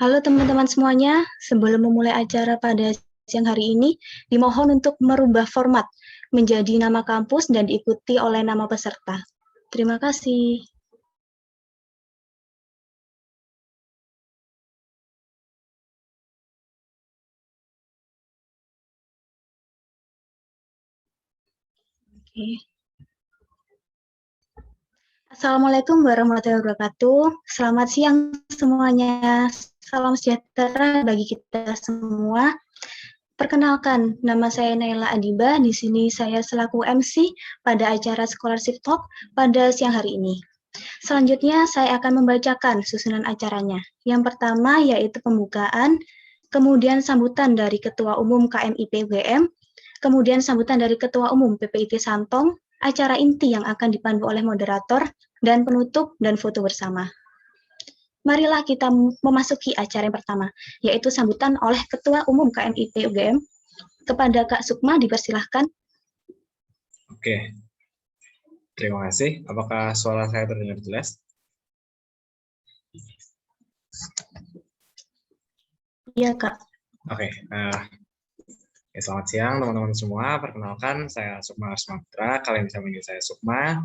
Halo teman-teman semuanya, sebelum memulai acara pada siang hari ini, dimohon untuk merubah format menjadi nama kampus dan diikuti oleh nama peserta. Terima kasih. Oke. Assalamualaikum warahmatullahi wabarakatuh. Selamat siang semuanya. Salam sejahtera bagi kita semua. Perkenalkan, nama saya Naila Adiba. Di sini saya selaku MC pada acara Scholarship Talk pada siang hari ini. Selanjutnya, saya akan membacakan susunan acaranya. Yang pertama yaitu pembukaan, kemudian sambutan dari Ketua Umum KMIP UGM, kemudian sambutan dari Ketua Umum PPIT Santong, acara inti yang akan dipandu oleh moderator, dan penutup dan foto bersama. Marilah kita memasuki acara yang pertama, yaitu sambutan oleh Ketua Umum KMIP UGM. Kepada Kak Sukma, dipersilahkan. Oke, terima kasih. Apakah suara saya terdengar jelas? Iya, Kak. Oke, selamat siang teman-teman semua. Perkenalkan, saya Sukma Asmatra. Kalian bisa panggil saya Sukma.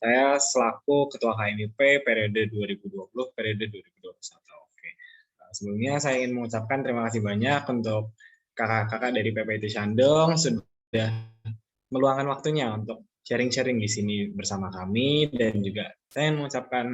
Saya selaku Ketua KMIP periode 2020, periode 2021. Oke. Sebelumnya saya ingin mengucapkan terima kasih banyak untuk kakak-kakak dari PPIT Shandong sudah meluangkan waktunya untuk sharing-sharing di sini bersama kami, dan juga saya ingin mengucapkan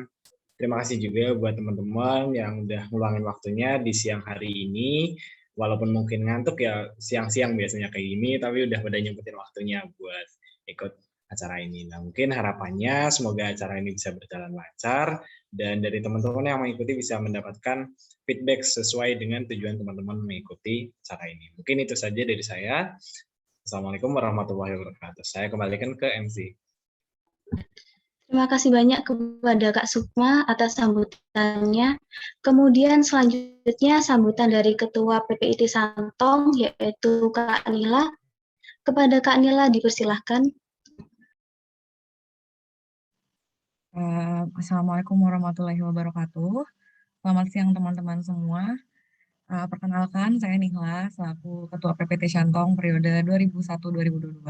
terima kasih juga buat teman-teman yang udah meluangin waktunya di siang hari ini. Walaupun mungkin ngantuk ya, siang-siang biasanya kayak gini, tapi udah pada nyempetin waktunya buat ikut acara ini. Nah, mungkin harapannya semoga acara ini bisa berjalan lancar, dan dari teman-teman yang mengikuti bisa mendapatkan feedback sesuai dengan tujuan teman-teman mengikuti acara ini. Mungkin itu saja dari saya. Assalamualaikum warahmatullahi wabarakatuh. Saya kembalikan ke MC. Terima kasih banyak kepada Kak Sukma atas sambutannya. Kemudian selanjutnya sambutan dari Ketua PPIT Santong, yaitu Kak Nila. Kepada Kak Nila dipersilahkan. Assalamualaikum warahmatullahi wabarakatuh. Selamat siang teman-teman semua. Perkenalkan, saya Nihla, selaku Ketua PPT Shantong periode 2001-2022.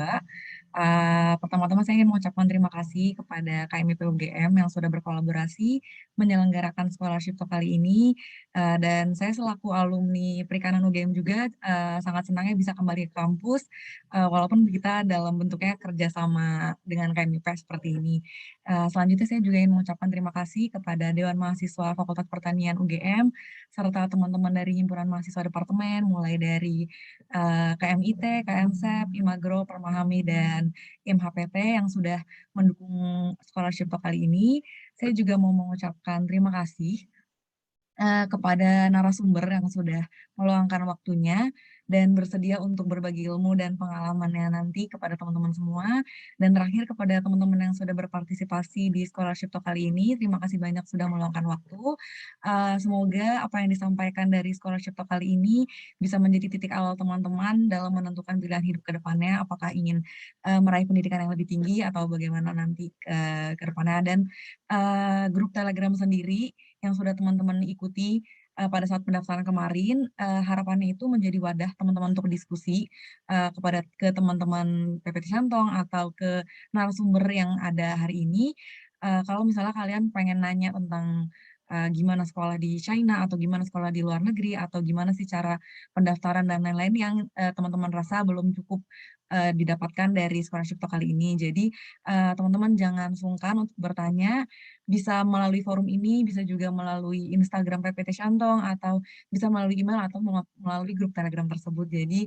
Pertama-tama saya ingin mengucapkan terima kasih kepada KMIP UGM yang sudah berkolaborasi menyelenggarakan scholarship talk kali ini. Dan saya selaku alumni Perikanan UGM juga sangat senangnya bisa kembali ke kampus, walaupun kita dalam bentuknya kerjasama dengan KMIP seperti ini. Selanjutnya saya juga ingin mengucapkan terima kasih kepada Dewan Mahasiswa Fakultas Pertanian UGM, serta teman-teman dari himpunan mahasiswa departemen, mulai dari KMIT, KMSEP, Imagro, Permahami, dan IMHPT yang sudah mendukung scholarship talk kali ini. Saya juga mau mengucapkan terima kasih kepada narasumber yang sudah meluangkan waktunya dan bersedia untuk berbagi ilmu dan pengalamannya nanti kepada teman-teman semua. Dan terakhir kepada teman-teman yang sudah berpartisipasi di scholarship talk kali ini, terima kasih banyak sudah meluangkan waktu. Semoga apa yang disampaikan dari scholarship talk kali ini bisa menjadi titik awal teman-teman dalam menentukan pilihan hidup ke depannya, apakah ingin meraih pendidikan yang lebih tinggi atau bagaimana nanti ke depannya. Dan grup Telegram sendiri yang sudah teman-teman ikuti pada saat pendaftaran kemarin, harapannya itu menjadi wadah teman-teman untuk diskusi ke teman-teman PPT Shantong atau ke narasumber yang ada hari ini. Kalau misalnya kalian pengen nanya tentang gimana sekolah di China atau gimana sekolah di luar negeri atau gimana sih cara pendaftaran dan lain-lain yang teman-teman rasa belum cukup didapatkan dari scholarship talk kali ini. Jadi teman-teman jangan sungkan untuk bertanya, bisa melalui forum ini, bisa juga melalui Instagram PPT Shantong, atau bisa melalui email atau melalui grup Telegram tersebut. Jadi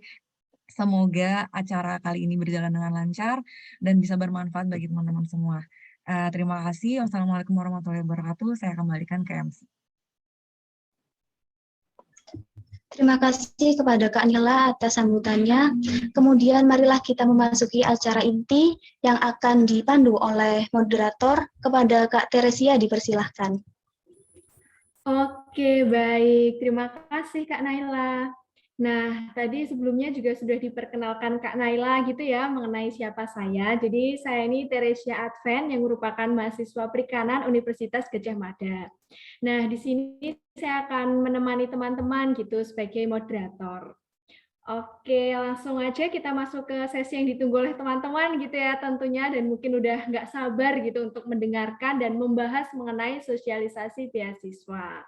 semoga acara kali ini berjalan dengan lancar dan bisa bermanfaat bagi teman-teman semua. Terima kasih. Wassalamualaikum warahmatullahi wabarakatuh. Saya kembalikan ke MC. Terima kasih kepada Kak Nila atas sambutannya. Kemudian marilah kita memasuki acara inti yang akan dipandu oleh moderator. Kepada Kak Teresia dipersilahkan. Oke, baik. Terima kasih Kak Naila. Nah, tadi sebelumnya juga sudah diperkenalkan Kak Naila gitu ya mengenai siapa saya. Jadi saya ini Teresia Advent yang merupakan mahasiswa perikanan Universitas Gadjah Mada. Nah, di sini saya akan menemani teman-teman gitu sebagai moderator. Oke, langsung aja kita masuk ke sesi yang ditunggu oleh teman-teman gitu ya tentunya, dan mungkin udah nggak sabar gitu untuk mendengarkan dan membahas mengenai sosialisasi beasiswa.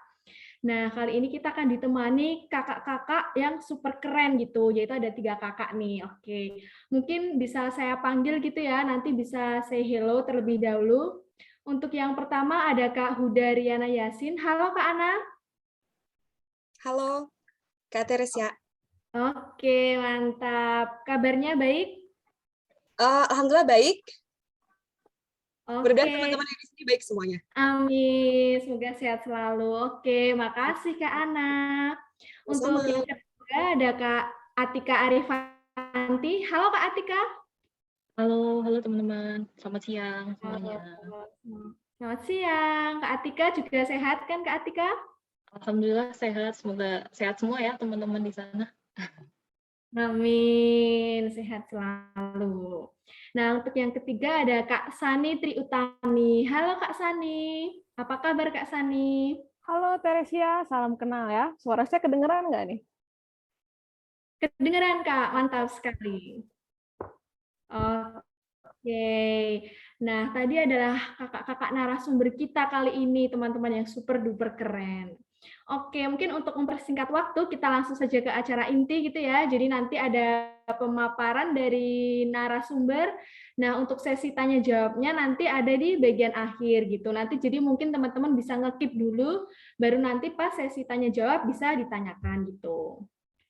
Nah, kali ini kita akan ditemani kakak-kakak yang super keren gitu, yaitu ada 3 kakak nih. Oke, mungkin bisa saya panggil gitu ya, nanti bisa say hello terlebih dahulu. Untuk yang pertama ada Kak Huda Riana Yasin. Halo Kak Ana. Halo, Kak Teresia. Oke, mantap. Kabarnya baik? Alhamdulillah baik. Mudah-mudahan Oke, teman-teman yang di sini baik semuanya. amin. Semoga sehat selalu. Oke, makasih Kak Ana. Untuk Sama-sama. yang ketiga ada Kak Atika Arifanti. Halo Kak Atika. Halo teman-teman. Selamat siang semuanya. Selamat siang. Kak Atika juga sehat kan Kak Atika? Alhamdulillah sehat. Semoga sehat semua ya teman-teman di sana. Amin. Sehat selalu. Nah, untuk yang ketiga ada Kak Sani Triutami. Halo Kak Sani. Apa kabar Kak Sani? Halo Teresia, salam kenal ya. Suara saya kedengeran nggak nih? Kedengeran Kak, mantap sekali. Oke. Nah, tadi adalah kakak-kakak narasumber kita kali ini, teman-teman yang super duper keren. Oke, mungkin untuk mempersingkat waktu, kita langsung saja ke acara inti gitu ya. Jadi nanti ada pemaparan dari narasumber. Nah, untuk sesi tanya jawabnya nanti ada di bagian akhir gitu. Nanti jadi mungkin teman-teman bisa nge-keep dulu, baru nanti pas sesi tanya jawab bisa ditanyakan gitu.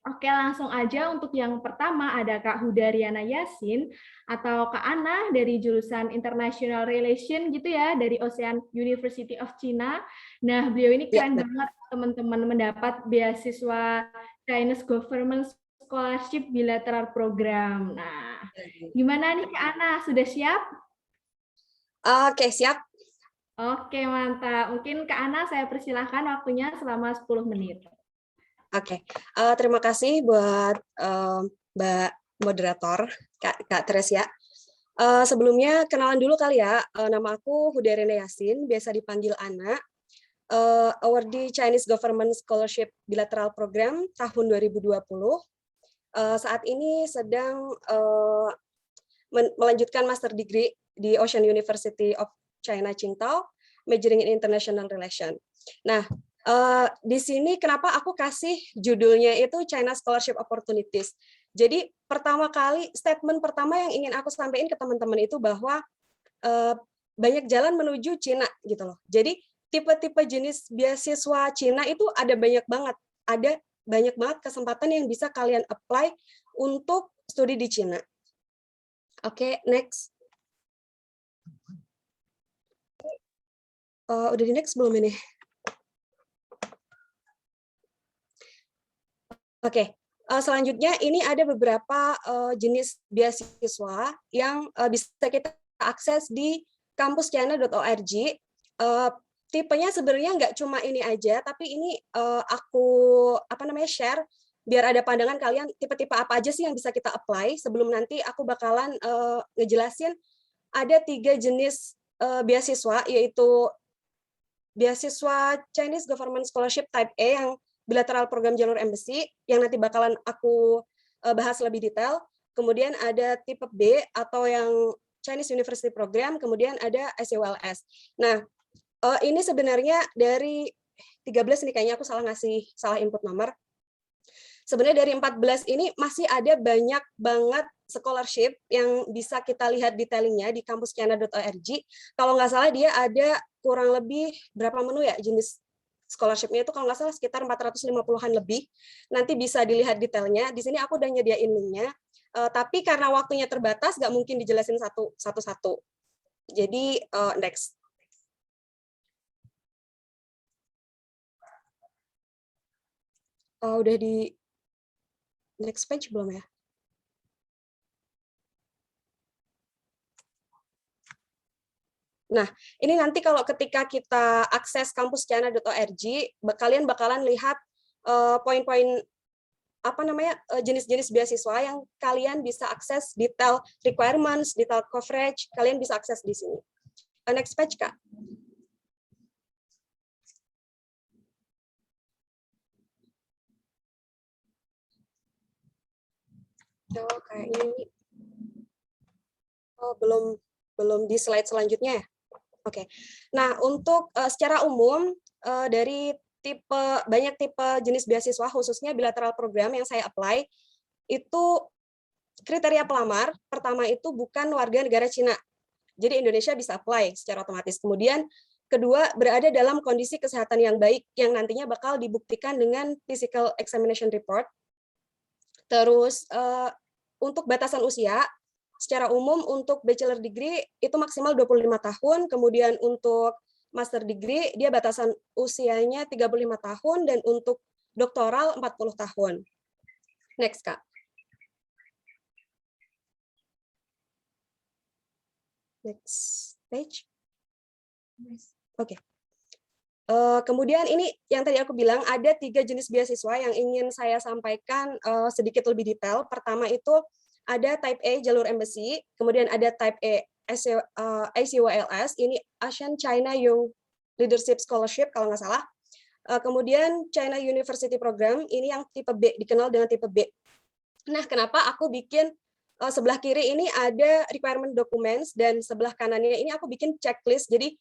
Oke, langsung aja untuk yang pertama ada Kak Huda Riana Yasin atau Kak Ana dari jurusan International Relation gitu ya, dari Ocean University of China. Nah, beliau ini keren banget teman-teman, mendapat beasiswa Chinese Government Scholarship Bilateral Program. Nah, gimana nih Kak Ana, sudah siap? Oke, siap. Oke, mantap. Mungkin Kak Ana saya persilahkan waktunya selama 10 menit. Oke, terima kasih buat Mbak Moderator, Kak Teresia. Sebelumnya kenalan dulu kali ya, nama aku Huda Riana Yasin, biasa dipanggil Ana. Awardee Chinese Government Scholarship Bilateral Program tahun 2020. Saat ini sedang melanjutkan master degree di Ocean University of China Qingdao, majoring in International Relation. Nah, di sini kenapa aku kasih judulnya itu China Scholarship Opportunities. Jadi pertama kali, statement pertama yang ingin aku sampaikan ke teman-teman itu bahwa banyak jalan menuju Cina gitu loh. Jadi tipe-tipe jenis beasiswa Cina itu ada banyak banget. Ada banyak banget kesempatan yang bisa kalian apply untuk studi di Cina. Oke, next. Udah di next belum ini? Oke, selanjutnya ini ada beberapa jenis beasiswa yang bisa kita akses di kampuschina.org. Tipenya sebenarnya nggak cuma ini aja, tapi ini aku share biar ada pandangan kalian tipe-tipe apa aja sih yang bisa kita apply. Sebelum nanti aku bakalan ngejelasin ada 3 jenis beasiswa, yaitu beasiswa Chinese Government Scholarship Type A yang bilateral program jalur embassy yang nanti bakalan aku bahas lebih detail. Kemudian ada tipe B atau yang Chinese University Program, kemudian ada SCWLS. Nah, ini sebenarnya dari 13 nih, kayaknya aku salah input nomor. Sebenarnya dari 14 ini masih ada banyak banget scholarship yang bisa kita lihat detailingnya di kampuschina.org. Kalau nggak salah dia ada kurang lebih berapa menu ya jenis scholarship-nya itu, kalau nggak salah sekitar 450-an lebih. Nanti bisa dilihat detailnya. Di sini aku udah nyediain linknya. Tapi karena waktunya terbatas, nggak mungkin dijelasin satu-satu. Jadi, next. Udah di next page belum ya? Nah, ini nanti kalau ketika kita akses kampuschina.org, kalian bakalan lihat poin-poin jenis-jenis beasiswa yang kalian bisa akses detail requirements, detail coverage, kalian bisa akses di sini. Next page, Kak. Kayaknya ini belum di slide selanjutnya ya. Oke. Nah, untuk secara umum dari banyak tipe jenis beasiswa khususnya bilateral program yang saya apply itu kriteria pelamar pertama itu bukan warga negara Cina. Jadi Indonesia bisa apply secara otomatis. Kemudian kedua, berada dalam kondisi kesehatan yang baik yang nantinya bakal dibuktikan dengan physical examination report. Terus untuk batasan usia secara umum untuk bachelor degree itu maksimal 25 tahun, kemudian untuk master degree dia batasan usianya 35 tahun dan untuk doktoral 40 tahun. Next, Kak. Next page. Oke. Kemudian ini yang tadi aku bilang ada 3 jenis beasiswa yang ingin saya sampaikan sedikit lebih detail. Pertama itu ada Type A jalur embassy, kemudian ada Type A ACYLS, ini Asian China Young Leadership Scholarship kalau nggak salah. Kemudian China University Program, ini yang tipe B, dikenal dengan tipe B. Nah, kenapa aku bikin sebelah kiri ini ada requirement documents dan sebelah kanannya ini aku bikin checklist. Jadi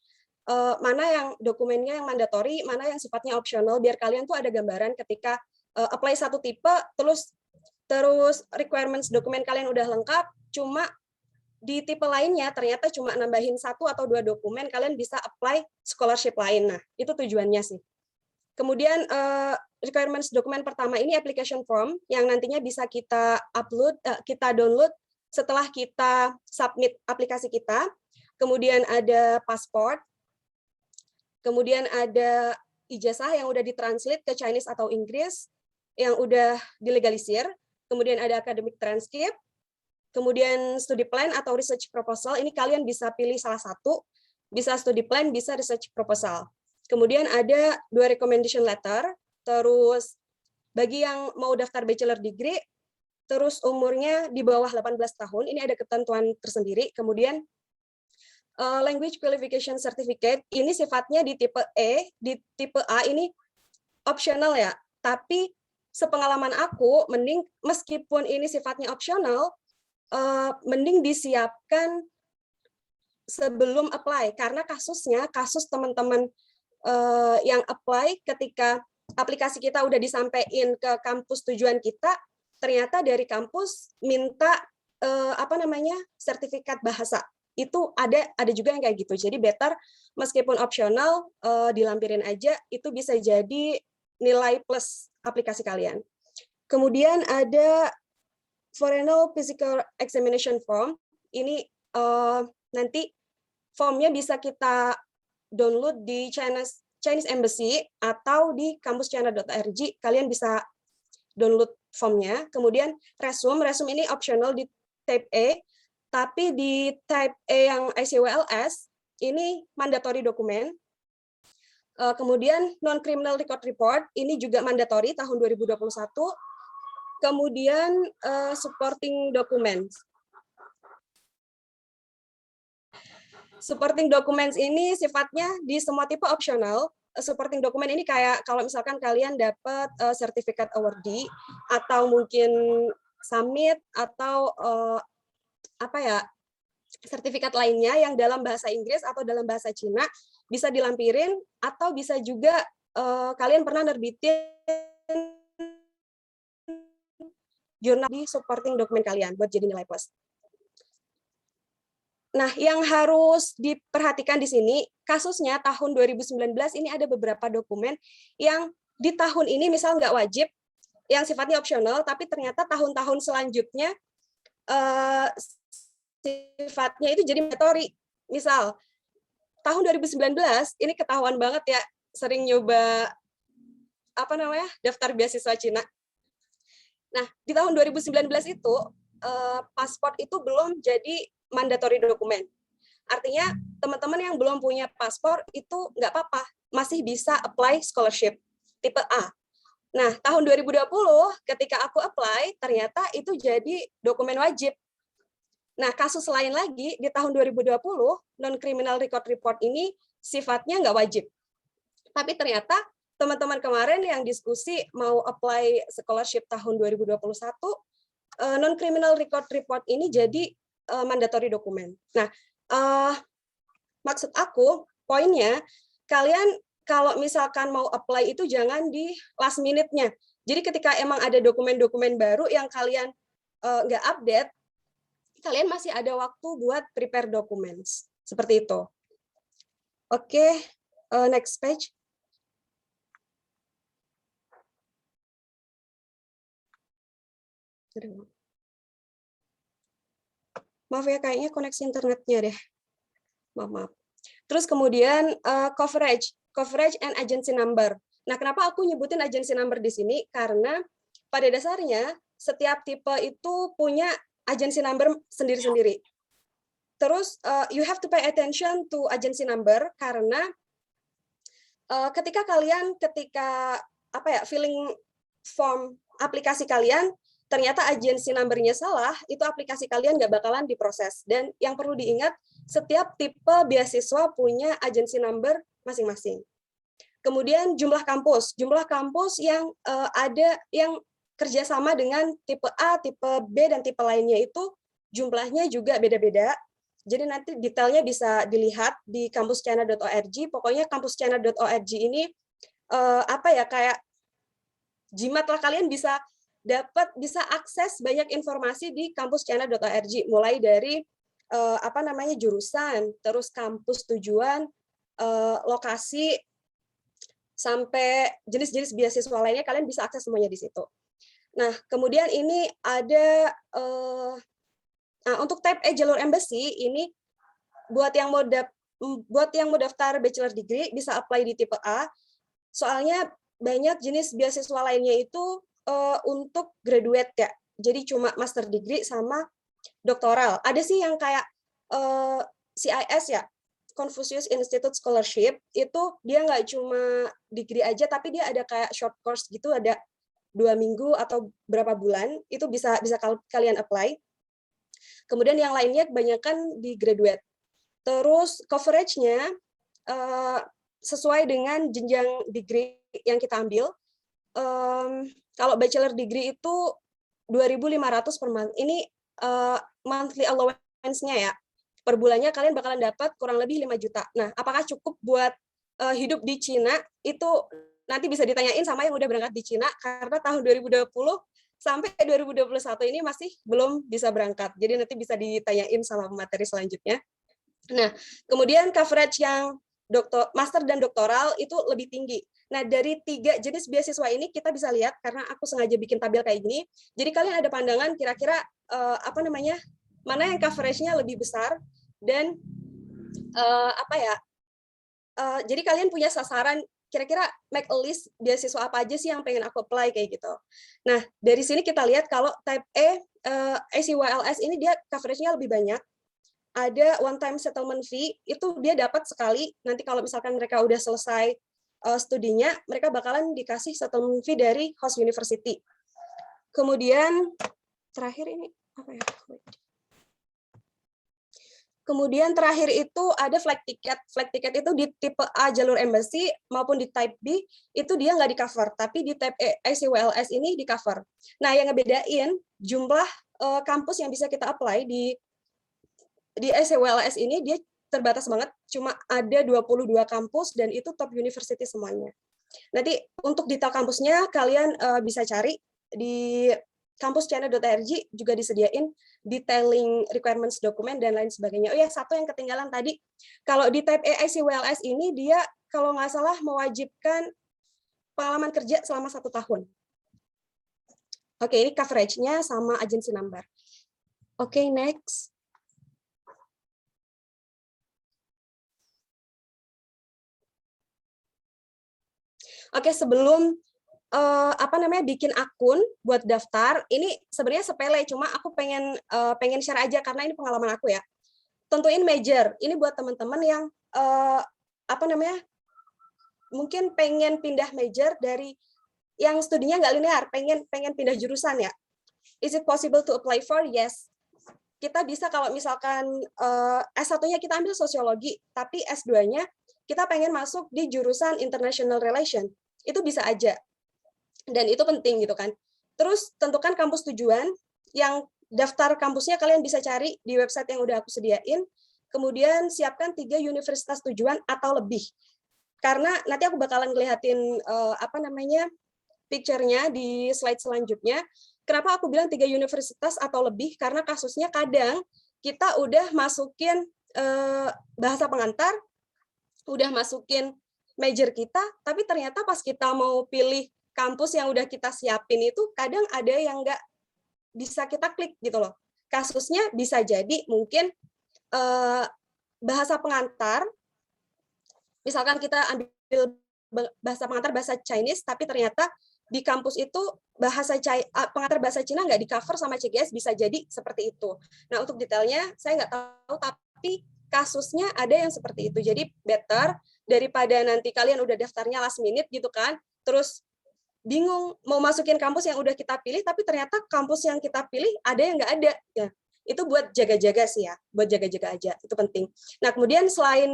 mana yang dokumennya yang mandatory, mana yang sifatnya optional, biar kalian tuh ada gambaran ketika apply satu tipe, terus requirements dokumen kalian udah lengkap, cuma di tipe lainnya ternyata cuma nambahin 1 atau 2 dokumen, kalian bisa apply scholarship lain. Nah, itu tujuannya sih. Kemudian requirements dokumen pertama ini application form yang nantinya bisa kita download setelah kita submit aplikasi kita. Kemudian ada pasport. Kemudian ada ijazah yang udah ditranslate ke Chinese atau Inggris yang udah dilegalisir. Kemudian ada academic transcript. Kemudian studi plan atau research proposal, ini kalian bisa pilih salah satu, bisa studi plan, bisa research proposal. Kemudian ada 2 recommendation letter, terus bagi yang mau daftar bachelor degree, terus umurnya di bawah 18 tahun, ini ada ketentuan tersendiri. Kemudian language qualification certificate, ini sifatnya di tipe E, di tipe A ini optional ya, tapi sepengalaman aku, mending meskipun ini sifatnya optional, mending disiapkan sebelum apply karena kasus teman-teman yang apply ketika aplikasi kita udah disampaikan ke kampus tujuan kita, ternyata dari kampus minta sertifikat bahasa. Itu ada juga yang kayak gitu. Jadi better meskipun optional dilampirin aja, itu bisa jadi nilai plus aplikasi kalian. Kemudian ada Foreign Physical Examination Form, ini nanti formnya bisa kita download di Chinese Embassy atau di kampuschina.org, kalian bisa download formnya. Kemudian resume ini optional di Type A, tapi di Type A yang ICWLS, ini mandatory dokumen. Kemudian Non-Criminal Record Report, ini juga mandatory tahun 2021. Kemudian supporting documents. Supporting documents ini sifatnya di semua tipe optional. Supporting dokumen ini kayak kalau misalkan kalian dapat sertifikat awardee atau mungkin summit atau sertifikat lainnya yang dalam bahasa Inggris atau dalam bahasa Cina bisa dilampirin, atau bisa juga kalian pernah nerbitin jurnal di supporting dokumen kalian buat jadi nilai plus. Nah, yang harus diperhatikan di sini, kasusnya tahun 2019 ini ada beberapa dokumen yang di tahun ini misal nggak wajib, yang sifatnya opsional, tapi ternyata tahun-tahun selanjutnya sifatnya itu jadi mandatory. Misal, tahun 2019 ini ketahuan banget ya, sering nyoba daftar beasiswa Cina. Nah, di tahun 2019 itu paspor itu belum jadi mandatory dokumen. Artinya teman-teman yang belum punya paspor itu nggak apa-apa, masih bisa apply scholarship tipe A. Nah, tahun 2020 ketika aku apply, ternyata itu jadi dokumen wajib. Nah, kasus lain lagi di tahun 2020, non-criminal record report ini sifatnya nggak wajib. Tapi ternyata teman-teman kemarin yang diskusi mau apply scholarship tahun 2021, non-criminal record report ini jadi mandatory dokumen. Nah, maksud aku, poinnya, kalian kalau misalkan mau apply itu jangan di last minute-nya. Jadi ketika emang ada dokumen-dokumen baru yang kalian nggak update, kalian masih ada waktu buat prepare documents. Seperti itu. Oke, next page. Maaf ya, kayaknya koneksi internetnya deh. Maaf. Terus kemudian coverage and agency number. Nah, kenapa aku nyebutin agency number di sini? Karena pada dasarnya setiap tipe itu punya agency number sendiri-sendiri. Terus you have to pay attention to agency number karena ketika filling form aplikasi kalian ternyata agency number-nya salah, itu aplikasi kalian nggak bakalan diproses. Dan yang perlu diingat, setiap tipe beasiswa punya agency number masing-masing. Kemudian jumlah kampus yang ada yang kerjasama dengan tipe A, tipe B, dan tipe lainnya itu jumlahnya juga beda-beda. Jadi nanti detailnya bisa dilihat di kampuschina.org. Pokoknya kampuschina.org ini kayak jimat lah, kalian bisa akses banyak informasi di kampuschina.org, mulai dari jurusan, terus kampus tujuan, lokasi, sampai jenis-jenis beasiswa lainnya, kalian bisa akses semuanya di situ. Nah, kemudian ini ada untuk type E jalur embassy ini buat yang mau daftar bachelor degree bisa apply di tipe A. Soalnya banyak jenis beasiswa lainnya itu untuk graduate ya. Jadi cuma master degree sama doktoral. Ada sih yang kayak CIS ya, Confucius Institute Scholarship, itu dia nggak cuma degree aja, tapi dia ada kayak short course gitu, ada 2 minggu atau berapa bulan, itu bisa kalian apply. Kemudian yang lainnya kebanyakan di graduate. Terus coverage-nya sesuai dengan jenjang degree yang kita ambil. Kalau bachelor degree itu 2.500 per month. Ini monthly allowance-nya ya. Per bulannya kalian bakalan dapat kurang lebih 5 juta. Nah, apakah cukup buat hidup di Cina? Itu nanti bisa ditanyain sama yang udah berangkat di Cina, karena tahun 2020 sampai 2021 ini masih belum bisa berangkat. Jadi nanti bisa ditanyain sama materi selanjutnya. Nah, kemudian coverage yang master dan doktoral itu lebih tinggi. Nah, dari 3 jenis beasiswa ini kita bisa lihat, karena aku sengaja bikin tabel kayak gini. Jadi kalian ada pandangan kira-kira mana yang coverage-nya lebih besar, dan jadi kalian punya sasaran kira-kira make a list beasiswa apa aja sih yang pengen aku apply kayak gitu. Nah, dari sini kita lihat kalau type E ACYLS ini dia coverage-nya lebih banyak. Ada one time settlement fee, itu dia dapat sekali. Nanti kalau misalkan mereka udah selesai studinya, mereka bakalan dikasih settlement fee dari host university. Kemudian terakhir ini apa ya? Kemudian terakhir itu ada flight ticket. Flight ticket itu di tipe A jalur embassy maupun di type B itu dia nggak di cover, tapi di type E ACYLS ini di cover. Nah, yang ngebedain jumlah kampus yang bisa kita apply di ACYLS ini dia terbatas banget, cuma ada 22 kampus dan itu top university semuanya. Nanti untuk detail kampusnya kalian bisa cari di kampuschina.org, juga disediain detailing requirements dokumen dan lain sebagainya. Oh ya, satu yang ketinggalan tadi, kalau di type E ACYLS ini dia kalau nggak salah mewajibkan pengalaman kerja selama 1 tahun. Oke, ini coverage-nya sama agency number. Oke, next. Oke, sebelum bikin akun buat daftar, ini sebenarnya sepele, cuma aku pengen share aja karena ini pengalaman aku ya. Tentuin major. Ini buat teman-teman yang mungkin pengen pindah major dari yang studinya nggak linear, pengen pindah jurusan ya. Is it possible to apply for? Yes. Kita bisa kalau misalkan S1-nya kita ambil sosiologi, tapi S2-nya kita pengen masuk di jurusan international relation. Itu bisa aja. Dan itu penting gitu kan. Terus tentukan kampus tujuan, yang daftar kampusnya kalian bisa cari di website yang udah aku sediain. Kemudian siapkan 3 universitas tujuan atau lebih. Karena nanti aku bakalan ngeliatin picture-nya di slide selanjutnya. Kenapa aku bilang 3 universitas atau lebih? Karena kasusnya kadang kita udah masukin bahasa pengantar, udah masukin major kita, tapi ternyata pas kita mau pilih kampus yang udah kita siapin itu, kadang ada yang nggak bisa kita klik gitu loh. Kasusnya bisa jadi mungkin bahasa pengantar, misalkan kita ambil bahasa pengantar bahasa Chinese, tapi ternyata di kampus itu pengantar bahasa Cina nggak di-cover sama CGS, bisa jadi seperti itu. Nah, untuk detailnya saya nggak tahu, tapi kasusnya ada yang seperti itu. Jadi better daripada nanti kalian udah daftarnya last minute gitu kan, terus bingung mau masukin kampus yang udah kita pilih, tapi ternyata kampus yang kita pilih ada yang nggak ada. Ya, itu buat jaga-jaga sih ya, buat jaga-jaga aja, itu penting. Nah, kemudian selain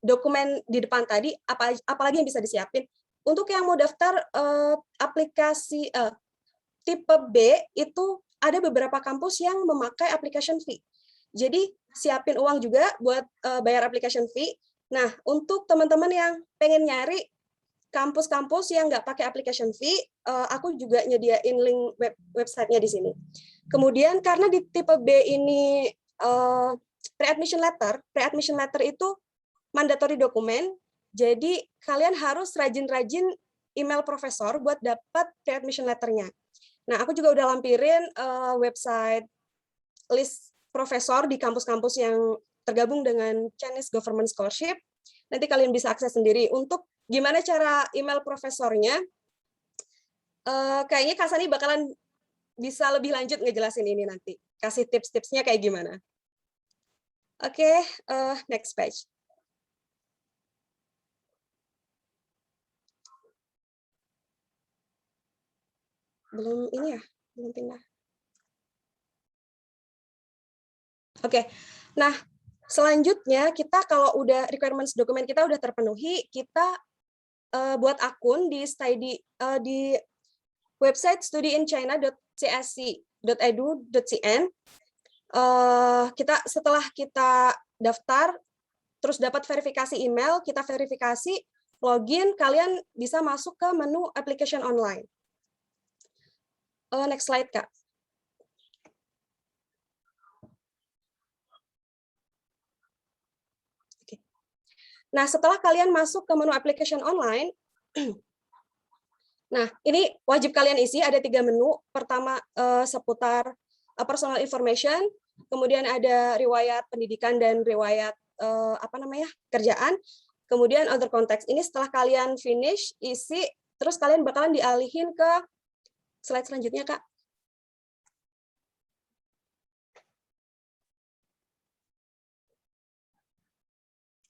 dokumen di depan tadi, apalagi yang bisa disiapin? Untuk yang mau daftar aplikasi tipe B, itu ada beberapa kampus yang memakai application fee. Jadi siapin uang juga buat bayar application fee. Nah, untuk teman-teman yang pengen nyari kampus-kampus yang nggak pakai application fee, aku juga nyediain link website-nya di sini. Kemudian karena di tipe B ini pre-admission letter itu mandatory dokumen, jadi kalian harus rajin-rajin email profesor buat dapat pre-admission letter-nya. Nah, aku juga udah lampirin website list profesor di kampus-kampus yang tergabung dengan Chinese Government Scholarship. Nanti kalian bisa akses sendiri. Untuk gimana cara email profesornya, kayaknya Kak Sani bakalan bisa lebih lanjut ngejelasin ini nanti. Kasih tips-tipsnya kayak gimana. Oke, next page. Belum ini ya, belum pindah. Oke, nah selanjutnya kita kalau udah requirements dokumen kita udah terpenuhi, kita buat akun di website studyinchina.csc.edu.cn. Setelah kita daftar, terus dapat verifikasi email, kita verifikasi, login, kalian bisa masuk ke menu application online. Next slide, Kak. Oke. Nah, setelah kalian masuk ke menu application online, nah, ini wajib kalian isi, ada 3 menu. Pertama, seputar personal information, kemudian ada riwayat pendidikan dan riwayat kerjaan, kemudian other context. Ini setelah kalian finish, isi, terus kalian bakalan dialihin ke slide selanjutnya, Kak.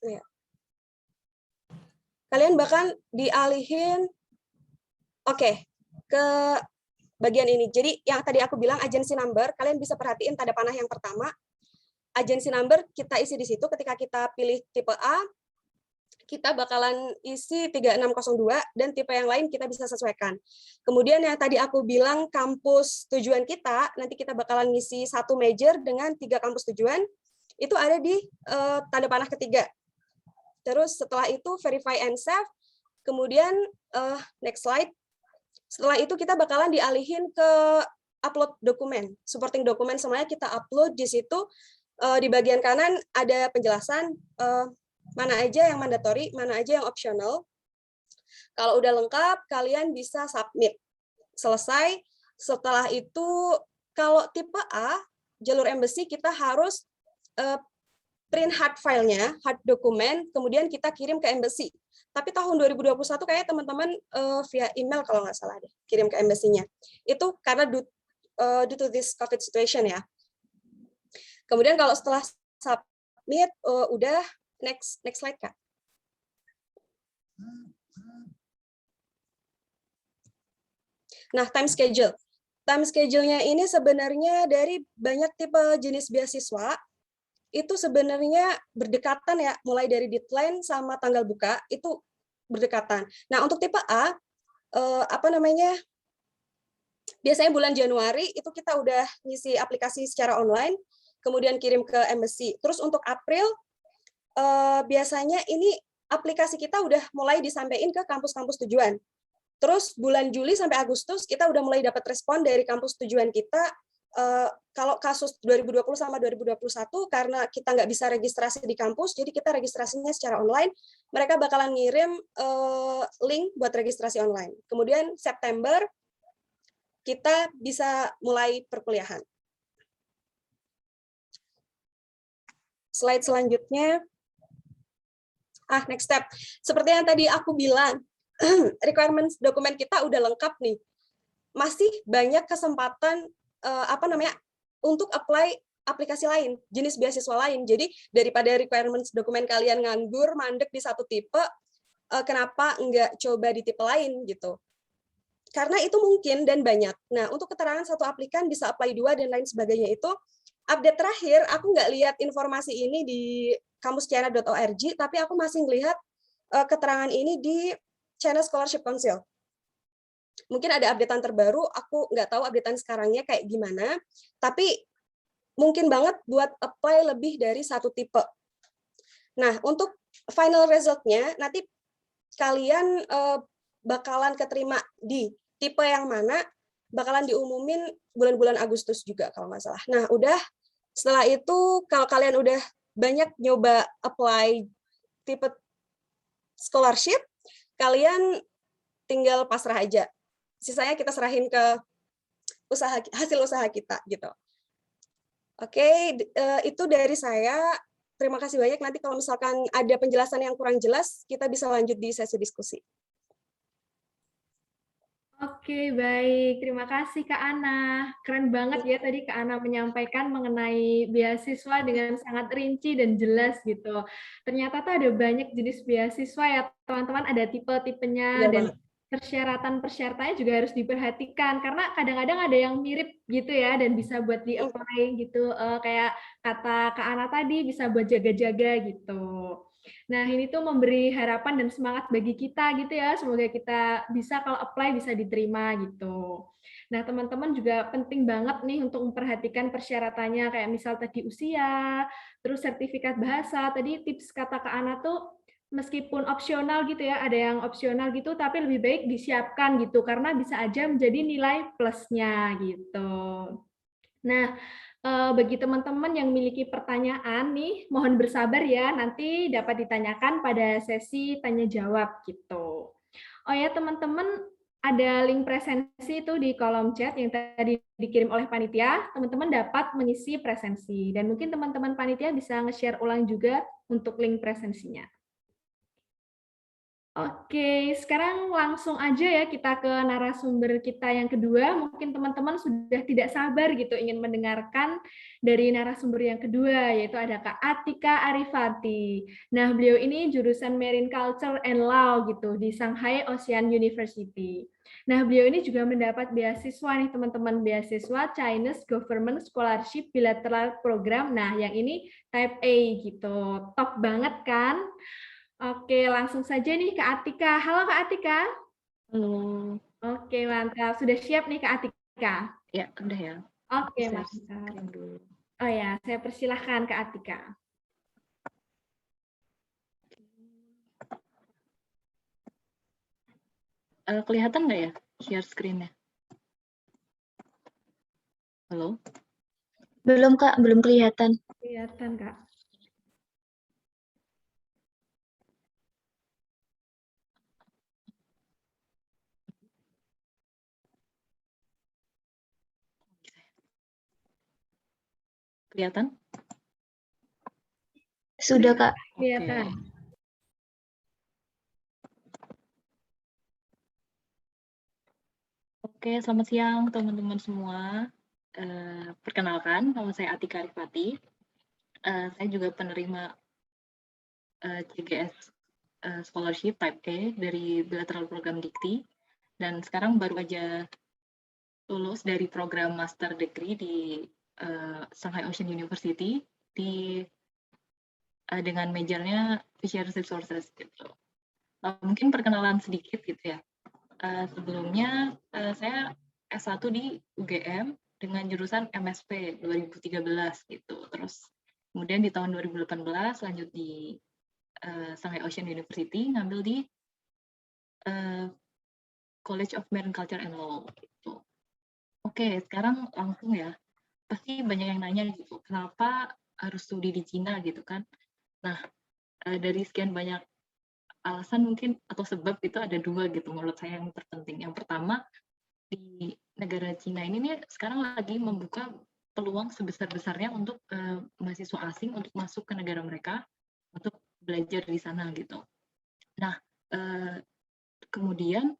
Ya. Kalian bahkan dialihin, ke bagian ini. Jadi yang tadi aku bilang agency number, kalian bisa perhatiin tanda panah yang pertama. Agency number kita isi di situ. Ketika kita pilih tipe A, kita bakalan isi 3602, dan tipe yang lain kita bisa sesuaikan. Kemudian yang tadi aku bilang kampus tujuan kita, nanti kita bakalan ngisi 1 major dengan 3 kampus tujuan, itu ada di tanda panah ketiga. Terus setelah itu verify and save, kemudian next slide. Setelah itu kita bakalan dialihin ke upload dokumen, supporting dokumen semuanya kita upload di situ. Di bagian kanan ada penjelasan mana aja yang mandatory, mana aja yang optional. Kalau udah lengkap, kalian bisa submit. Selesai. Setelah itu, kalau tipe A, jalur embassy, kita harus print hard file-nya, hard dokumen, kemudian kita kirim ke embassy. Tapi tahun 2021 kayaknya teman-teman via email kalau nggak salah deh, kirim ke embassy-nya. Itu karena due to this COVID situation ya. Kemudian kalau setelah submit, udah next slide, Kak. Nah, time schedule. Time schedule-nya ini sebenarnya dari banyak tipe jenis beasiswa, itu sebenarnya berdekatan ya, mulai dari deadline sama tanggal buka, itu berdekatan. Nah, untuk tipe A, biasanya bulan Januari itu kita udah ngisi aplikasi secara online, kemudian kirim ke embassy. Terus untuk April, biasanya ini aplikasi kita udah mulai disampaikan ke kampus-kampus tujuan. Terus bulan Juli sampai Agustus kita udah mulai dapat respon dari kampus tujuan kita. Kalau kasus 2020 sama 2021 karena kita nggak bisa registrasi di kampus, jadi kita registrasinya secara online. Mereka bakalan ngirim link buat registrasi online. Kemudian September kita bisa mulai perkuliahan. Slide selanjutnya. Next step. Seperti yang tadi aku bilang, requirements dokumen kita udah lengkap nih. Masih banyak kesempatan untuk apply aplikasi lain, jenis beasiswa lain. Jadi daripada requirements dokumen kalian nganggur, mandek di satu tipe, kenapa nggak coba di tipe lain gitu? Karena itu mungkin dan banyak. Nah, untuk keterangan satu aplikan bisa apply 2 dan lain sebagainya itu, update terakhir, aku nggak lihat informasi ini di kamuschina.org, tapi aku masih melihat keterangan ini di China Scholarship Council. Mungkin ada updatean terbaru, aku nggak tahu updatean sekarangnya kayak gimana, tapi mungkin banget buat apply lebih dari satu tipe. Nah, untuk final result-nya, nanti kalian bakalan keterima di tipe yang mana, bakalan diumumin bulan-bulan Agustus juga kalau nggak salah. Nah, setelah itu kalau kalian udah banyak nyoba apply tipe scholarship, kalian tinggal pasrah aja. Sisanya kita serahin ke hasil usaha kita gitu. Oke, itu dari saya. Terima kasih banyak. Nanti kalau misalkan ada penjelasan yang kurang jelas, kita bisa lanjut di sesi diskusi. Oke, baik. Terima kasih Kak Ana. Keren banget ya tadi Kak Ana menyampaikan mengenai beasiswa dengan sangat rinci dan jelas gitu. Ternyata tuh ada banyak jenis beasiswa ya teman-teman, ada tipe-tipenya dan persyaratan-persyaratannya juga harus diperhatikan karena kadang-kadang ada yang mirip gitu ya dan bisa buat di-apply gitu. Kayak kata Kak Ana tadi bisa buat jaga-jaga gitu. Nah, ini tuh memberi harapan dan semangat bagi kita gitu ya. Semoga kita bisa kalau apply bisa diterima gitu. Nah, teman-teman juga penting banget nih untuk memperhatikan persyaratannya kayak misal tadi usia, terus sertifikat bahasa. Tadi tips kata Kak Ana tuh meskipun opsional gitu ya, ada yang opsional gitu tapi lebih baik disiapkan gitu karena bisa aja menjadi nilai plusnya gitu. Nah, bagi teman-teman yang memiliki pertanyaan nih, mohon bersabar ya, nanti dapat ditanyakan pada sesi tanya jawab gitu. Oh ya teman-teman, ada link presensi itu di kolom chat yang tadi dikirim oleh panitia, teman-teman dapat mengisi presensi. Dan mungkin teman-teman panitia bisa nge-share ulang juga untuk link presensinya. Oke, sekarang langsung aja ya kita ke narasumber kita yang kedua. Mungkin teman-teman sudah tidak sabar gitu ingin mendengarkan dari narasumber yang kedua, yaitu ada Kak Atika Arifati. Nah, beliau ini jurusan Marine Culture and Law gitu di Shanghai Ocean University. Nah, beliau ini juga mendapat beasiswa nih teman-teman, beasiswa Chinese Government Scholarship Bilateral Program. Nah, yang ini Type A gitu. Top banget kan? Oke, langsung saja nih Kak Atika. Halo Kak Atika. Halo. Oke, mantap. Sudah siap nih Kak Atika? Ya, udah ya. Oke, mantap. Oh ya, saya persilahkan Kak Atika. Kelihatan nggak ya share screen-nya? Halo? Belum Kak, belum kelihatan. Kelihatan Kak. Kelihatan? Sudah Kak. Kelihatan. Oke, selamat siang teman-teman semua. Perkenalkan, nama saya Atika Arifati. Saya juga penerima CGS Scholarship Type A dari Bilateral Program Dikti. Dan sekarang baru aja lulus dari program Master Degree di Shanghai Ocean University dengan majornya Fisheries Resources gitu. Mungkin perkenalan sedikit gitu ya. Sebelumnya saya S1 di UGM dengan jurusan MSP 2013 gitu. Terus kemudian di tahun 2018 lanjut di Shanghai Ocean University ngambil di College of Marine Culture and Law gitu. Oke, sekarang langsung ya. Pasti banyak yang nanya gitu, kenapa harus studi di Cina gitu kan? Nah, dari sekian banyak alasan mungkin atau sebab itu ada dua gitu menurut saya yang terpenting. Yang pertama, di negara Cina ini nih sekarang lagi membuka peluang sebesar-besarnya untuk mahasiswa asing untuk masuk ke negara mereka untuk belajar di sana gitu. Nah, kemudian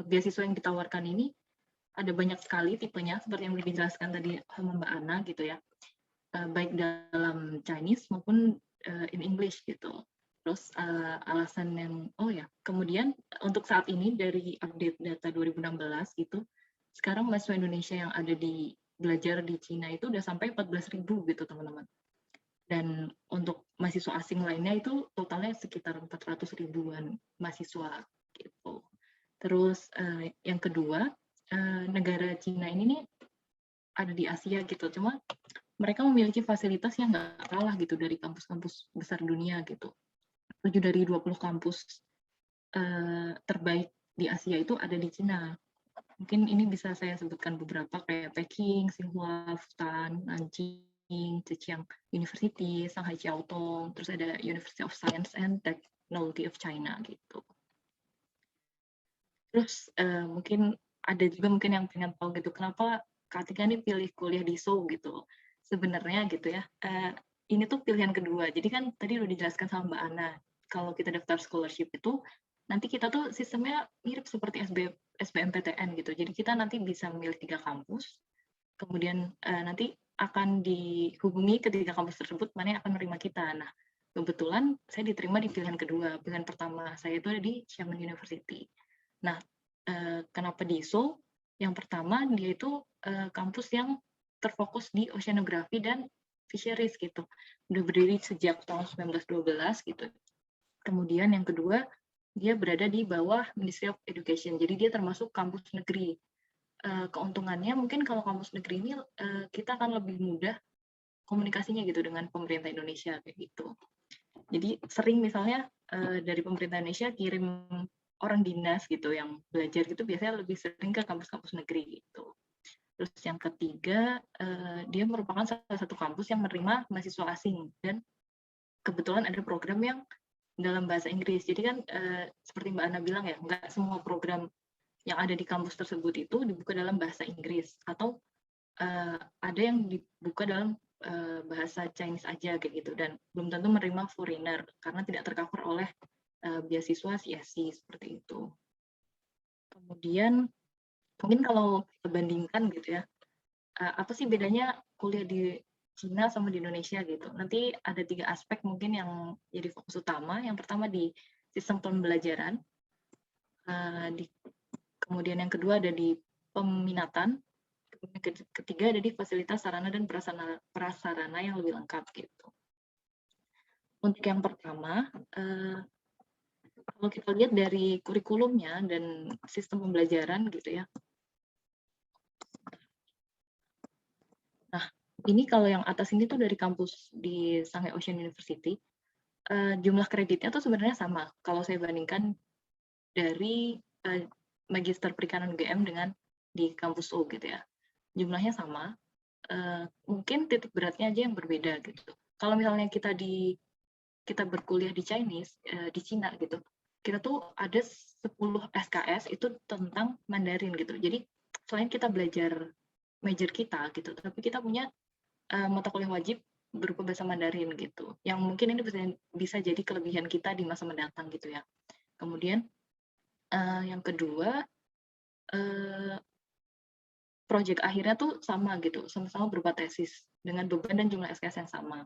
beasiswa yang ditawarkan ini ada banyak sekali tipenya seperti yang dijelaskan tadi sama Mbak Ana gitu ya, baik dalam Chinese maupun in English gitu. Terus alasan yang kemudian untuk saat ini dari update data 2016 gitu, sekarang mahasiswa Indonesia yang ada di belajar di Cina itu udah sampai 14.000 gitu teman-teman. Dan untuk mahasiswa asing lainnya itu totalnya sekitar 400 ribuan mahasiswa gitu. Terus yang kedua, negara Cina ini nih ada di Asia gitu, cuma mereka memiliki fasilitas yang nggak kalah gitu dari kampus-kampus besar dunia gitu. 7 dari 20 kampus terbaik di Asia itu ada di Cina. Mungkin ini bisa saya sebutkan beberapa kayak Peking, Tsinghua, Fudan, Nanjing, Zhejiang University, Shanghai Jiao Tong, terus ada University of Science and Technology of China gitu. Terus mungkin ada juga mungkin yang pengen tahu gitu, kenapa Kak Atika ini pilih kuliah di Seoul gitu. Sebenarnya gitu ya, ini tuh pilihan kedua. Jadi kan tadi udah dijelaskan sama Mbak Ana, kalau kita daftar scholarship itu, nanti kita tuh sistemnya mirip seperti SBMPTN gitu. Jadi kita nanti bisa memilih 3 kampus, kemudian nanti akan dihubungi ke 3 kampus tersebut, mana yang akan menerima kita. Nah, kebetulan saya diterima di pilihan kedua. Pilihan pertama saya itu ada di Xiamen University. Nah, kenapa di Seoul? Yang pertama, dia itu kampus yang terfokus di oceanografi dan fisheries gitu. Udah berdiri sejak tahun 1912 gitu. Kemudian yang kedua, dia berada di bawah Ministry of Education. Jadi dia termasuk kampus negeri. Keuntungannya mungkin kalau kampus negeri ini kita akan lebih mudah komunikasinya gitu dengan pemerintah Indonesia kayak gitu. Jadi sering misalnya dari pemerintah Indonesia kirim orang dinas gitu yang belajar gitu biasanya lebih sering ke kampus-kampus negeri gitu. Terus yang ketiga, dia merupakan salah satu kampus yang menerima mahasiswa asing dan kebetulan ada program yang dalam bahasa Inggris. Jadi kan seperti Mbak Ana bilang ya, nggak semua program yang ada di kampus tersebut itu dibuka dalam bahasa Inggris atau ada yang dibuka dalam bahasa Chinese aja kayak gitu dan belum tentu menerima foreigner karena tidak tercover oleh beasiswa CSC seperti itu. Kemudian mungkin kalau kita bandingkan gitu ya, apa sih bedanya kuliah di Cina sama di Indonesia gitu. Nanti ada 3 aspek mungkin yang jadi fokus utama. Yang pertama di sistem pembelajaran, kemudian yang kedua ada di peminatan, ketiga ada di fasilitas sarana dan prasarana yang lebih lengkap gitu. Untuk yang pertama, kalau kita lihat dari kurikulumnya dan sistem pembelajaran gitu ya. Nah, ini kalau yang atas ini tuh dari kampus di Shanghai Ocean University, jumlah kreditnya tuh sebenarnya sama kalau saya bandingkan dari Magister Perikanan UGM dengan di kampus U gitu ya. Jumlahnya sama, mungkin titik beratnya aja yang berbeda gitu. Kalau misalnya kita berkuliah di di Cina gitu, kita tuh ada 10 SKS itu tentang Mandarin gitu. Jadi selain kita belajar major kita gitu, tapi kita punya mata kuliah wajib berupa bahasa Mandarin gitu. Yang mungkin ini bisa jadi kelebihan kita di masa mendatang gitu ya. Kemudian yang kedua, proyek akhirnya tuh sama gitu, sama-sama berupa tesis dengan beban dan jumlah SKS yang sama.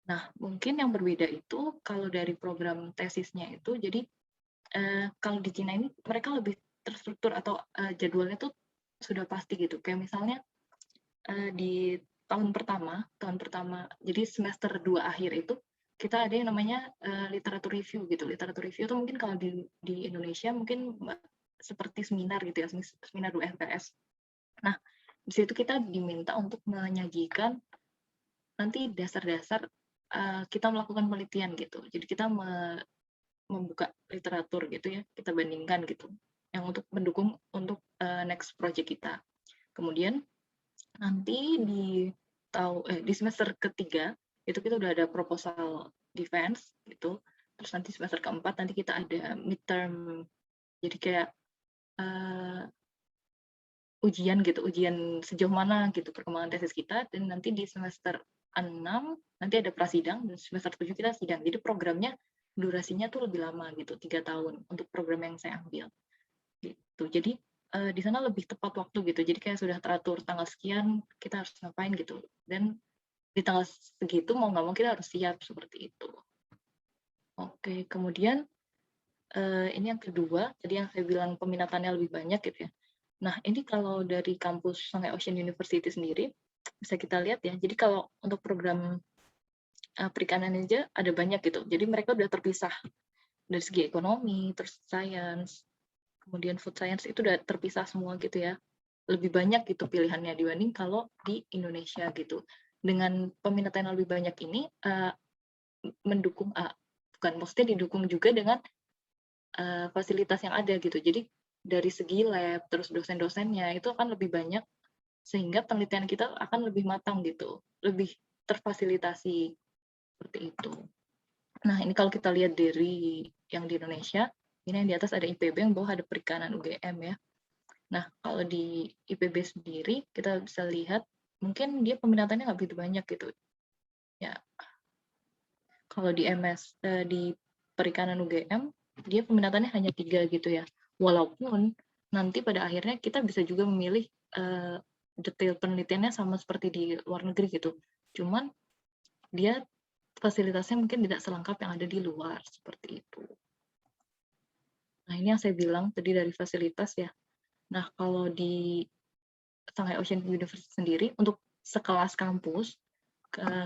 Nah, mungkin yang berbeda itu kalau dari program tesisnya itu, jadi kalau di Cina ini mereka lebih terstruktur atau jadwalnya tuh sudah pasti gitu. Kayak misalnya di tahun pertama, jadi semester 2 akhir itu kita ada yang namanya literatur review gitu. Literatur review itu mungkin kalau di Indonesia mungkin seperti seminar gitu ya, seminar UMPS. Nah, di situ kita diminta untuk menyajikan nanti dasar-dasar kita melakukan penelitian gitu. Jadi kita membuka literatur gitu ya, kita bandingkan gitu, yang untuk mendukung untuk next project kita. Kemudian nanti di semester ketiga itu kita udah ada proposal defense gitu. Terus nanti semester keempat nanti kita ada midterm, jadi kayak ujian gitu, ujian sejauh mana gitu perkembangan tesis kita. Dan nanti di semester 6 nanti ada prasidang, dan semester 7 kita sidang. Jadi programnya durasinya tuh lebih lama gitu, 3 tahun untuk program yang saya ambil gitu. Jadi di sana lebih tepat waktu gitu. Jadi kayak sudah teratur tanggal sekian kita harus ngapain gitu. Dan di tanggal segitu mau nggak mau kita harus siap seperti itu. Oke, kemudian ini yang kedua, tadi yang saya bilang peminatannya lebih banyak gitu ya. Nah, ini kalau dari kampus Shanghai Ocean University sendiri, bisa kita lihat ya. Jadi kalau untuk program perikanan aja ada banyak gitu. Jadi mereka udah terpisah dari segi ekonomi, terus science, kemudian food science itu udah terpisah semua gitu ya. Lebih banyak gitu pilihannya dibanding kalau di Indonesia gitu. Dengan peminatan yang lebih banyak ini mendukung, bukan maksudnya didukung juga dengan fasilitas yang ada gitu. Jadi dari segi lab, terus dosen-dosennya itu akan lebih banyak, sehingga penelitian kita akan lebih matang gitu, lebih terfasilitasi seperti itu. Nah, ini kalau kita lihat dari yang di Indonesia, ini yang di atas ada IPB, yang bawah ada perikanan UGM ya. Nah, kalau di IPB sendiri, kita bisa lihat, mungkin dia peminatannya nggak begitu banyak gitu. Ya, kalau di di perikanan UGM, dia peminatannya hanya 3 gitu ya. Walaupun nanti pada akhirnya kita bisa juga memilih detail penelitiannya sama seperti di luar negeri gitu. Cuman dia fasilitasnya mungkin tidak selengkap yang ada di luar, seperti itu. Nah, ini yang saya bilang tadi dari fasilitas ya. Nah, kalau di Shanghai Ocean University sendiri, untuk sekelas kampus,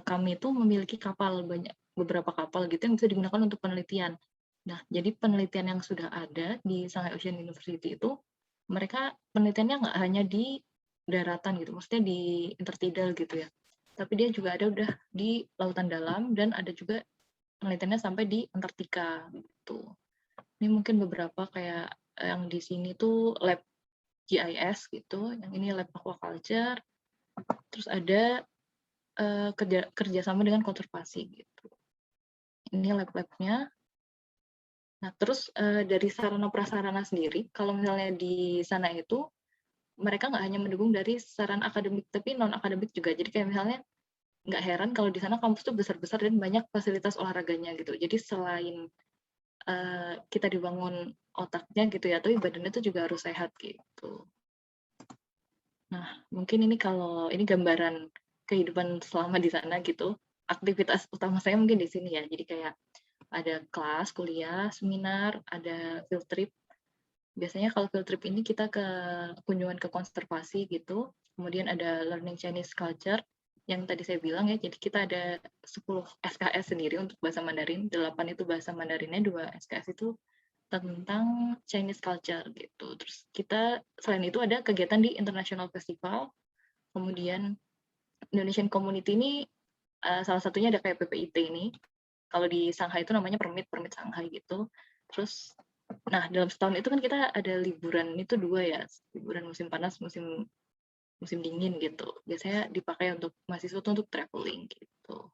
kami itu memiliki kapal, beberapa kapal gitu yang bisa digunakan untuk penelitian. Nah, jadi penelitian yang sudah ada di Shanghai Ocean University itu, mereka penelitiannya nggak hanya di daratan gitu, maksudnya di intertidal gitu ya. Tapi dia juga ada udah di lautan dalam, dan ada juga penelitiannya sampai di Antartika gitu. Ini mungkin beberapa kayak yang di sini tuh lab GIS gitu, yang ini lab aquaculture, terus ada kerjasama dengan konservasi gitu. Ini lab-labnya. Nah, terus dari sarana prasarana sendiri, kalau misalnya di sana itu mereka nggak hanya mendukung dari sarana akademik, tapi non akademik juga. Jadi kayak misalnya nggak heran kalau di sana kampus tuh besar-besar dan banyak fasilitas olahraganya gitu. Jadi selain kita dibangun otaknya gitu ya, tapi badannya tuh juga harus sehat gitu. Nah, mungkin ini gambaran kehidupan selama di sana gitu. Aktivitas utama saya mungkin di sini ya. Jadi kayak ada kelas, kuliah, seminar, ada field trip. Biasanya kalau field trip ini kita kunjungan ke konservasi gitu. Kemudian ada learning Chinese culture yang tadi saya bilang ya. Jadi kita ada 10 SKS sendiri untuk bahasa Mandarin. 8 itu bahasa Mandarinnya, 2 SKS itu tentang Chinese culture gitu. Terus kita selain itu ada kegiatan di International Festival. Kemudian Indonesian Community ini salah satunya ada kayak PPIT ini. Kalau di Shanghai itu namanya permit Shanghai gitu. Terus nah dalam setahun itu kan kita ada liburan itu 2 ya, liburan musim panas, musim dingin gitu. Biasanya dipakai untuk mahasiswa untuk traveling gitu.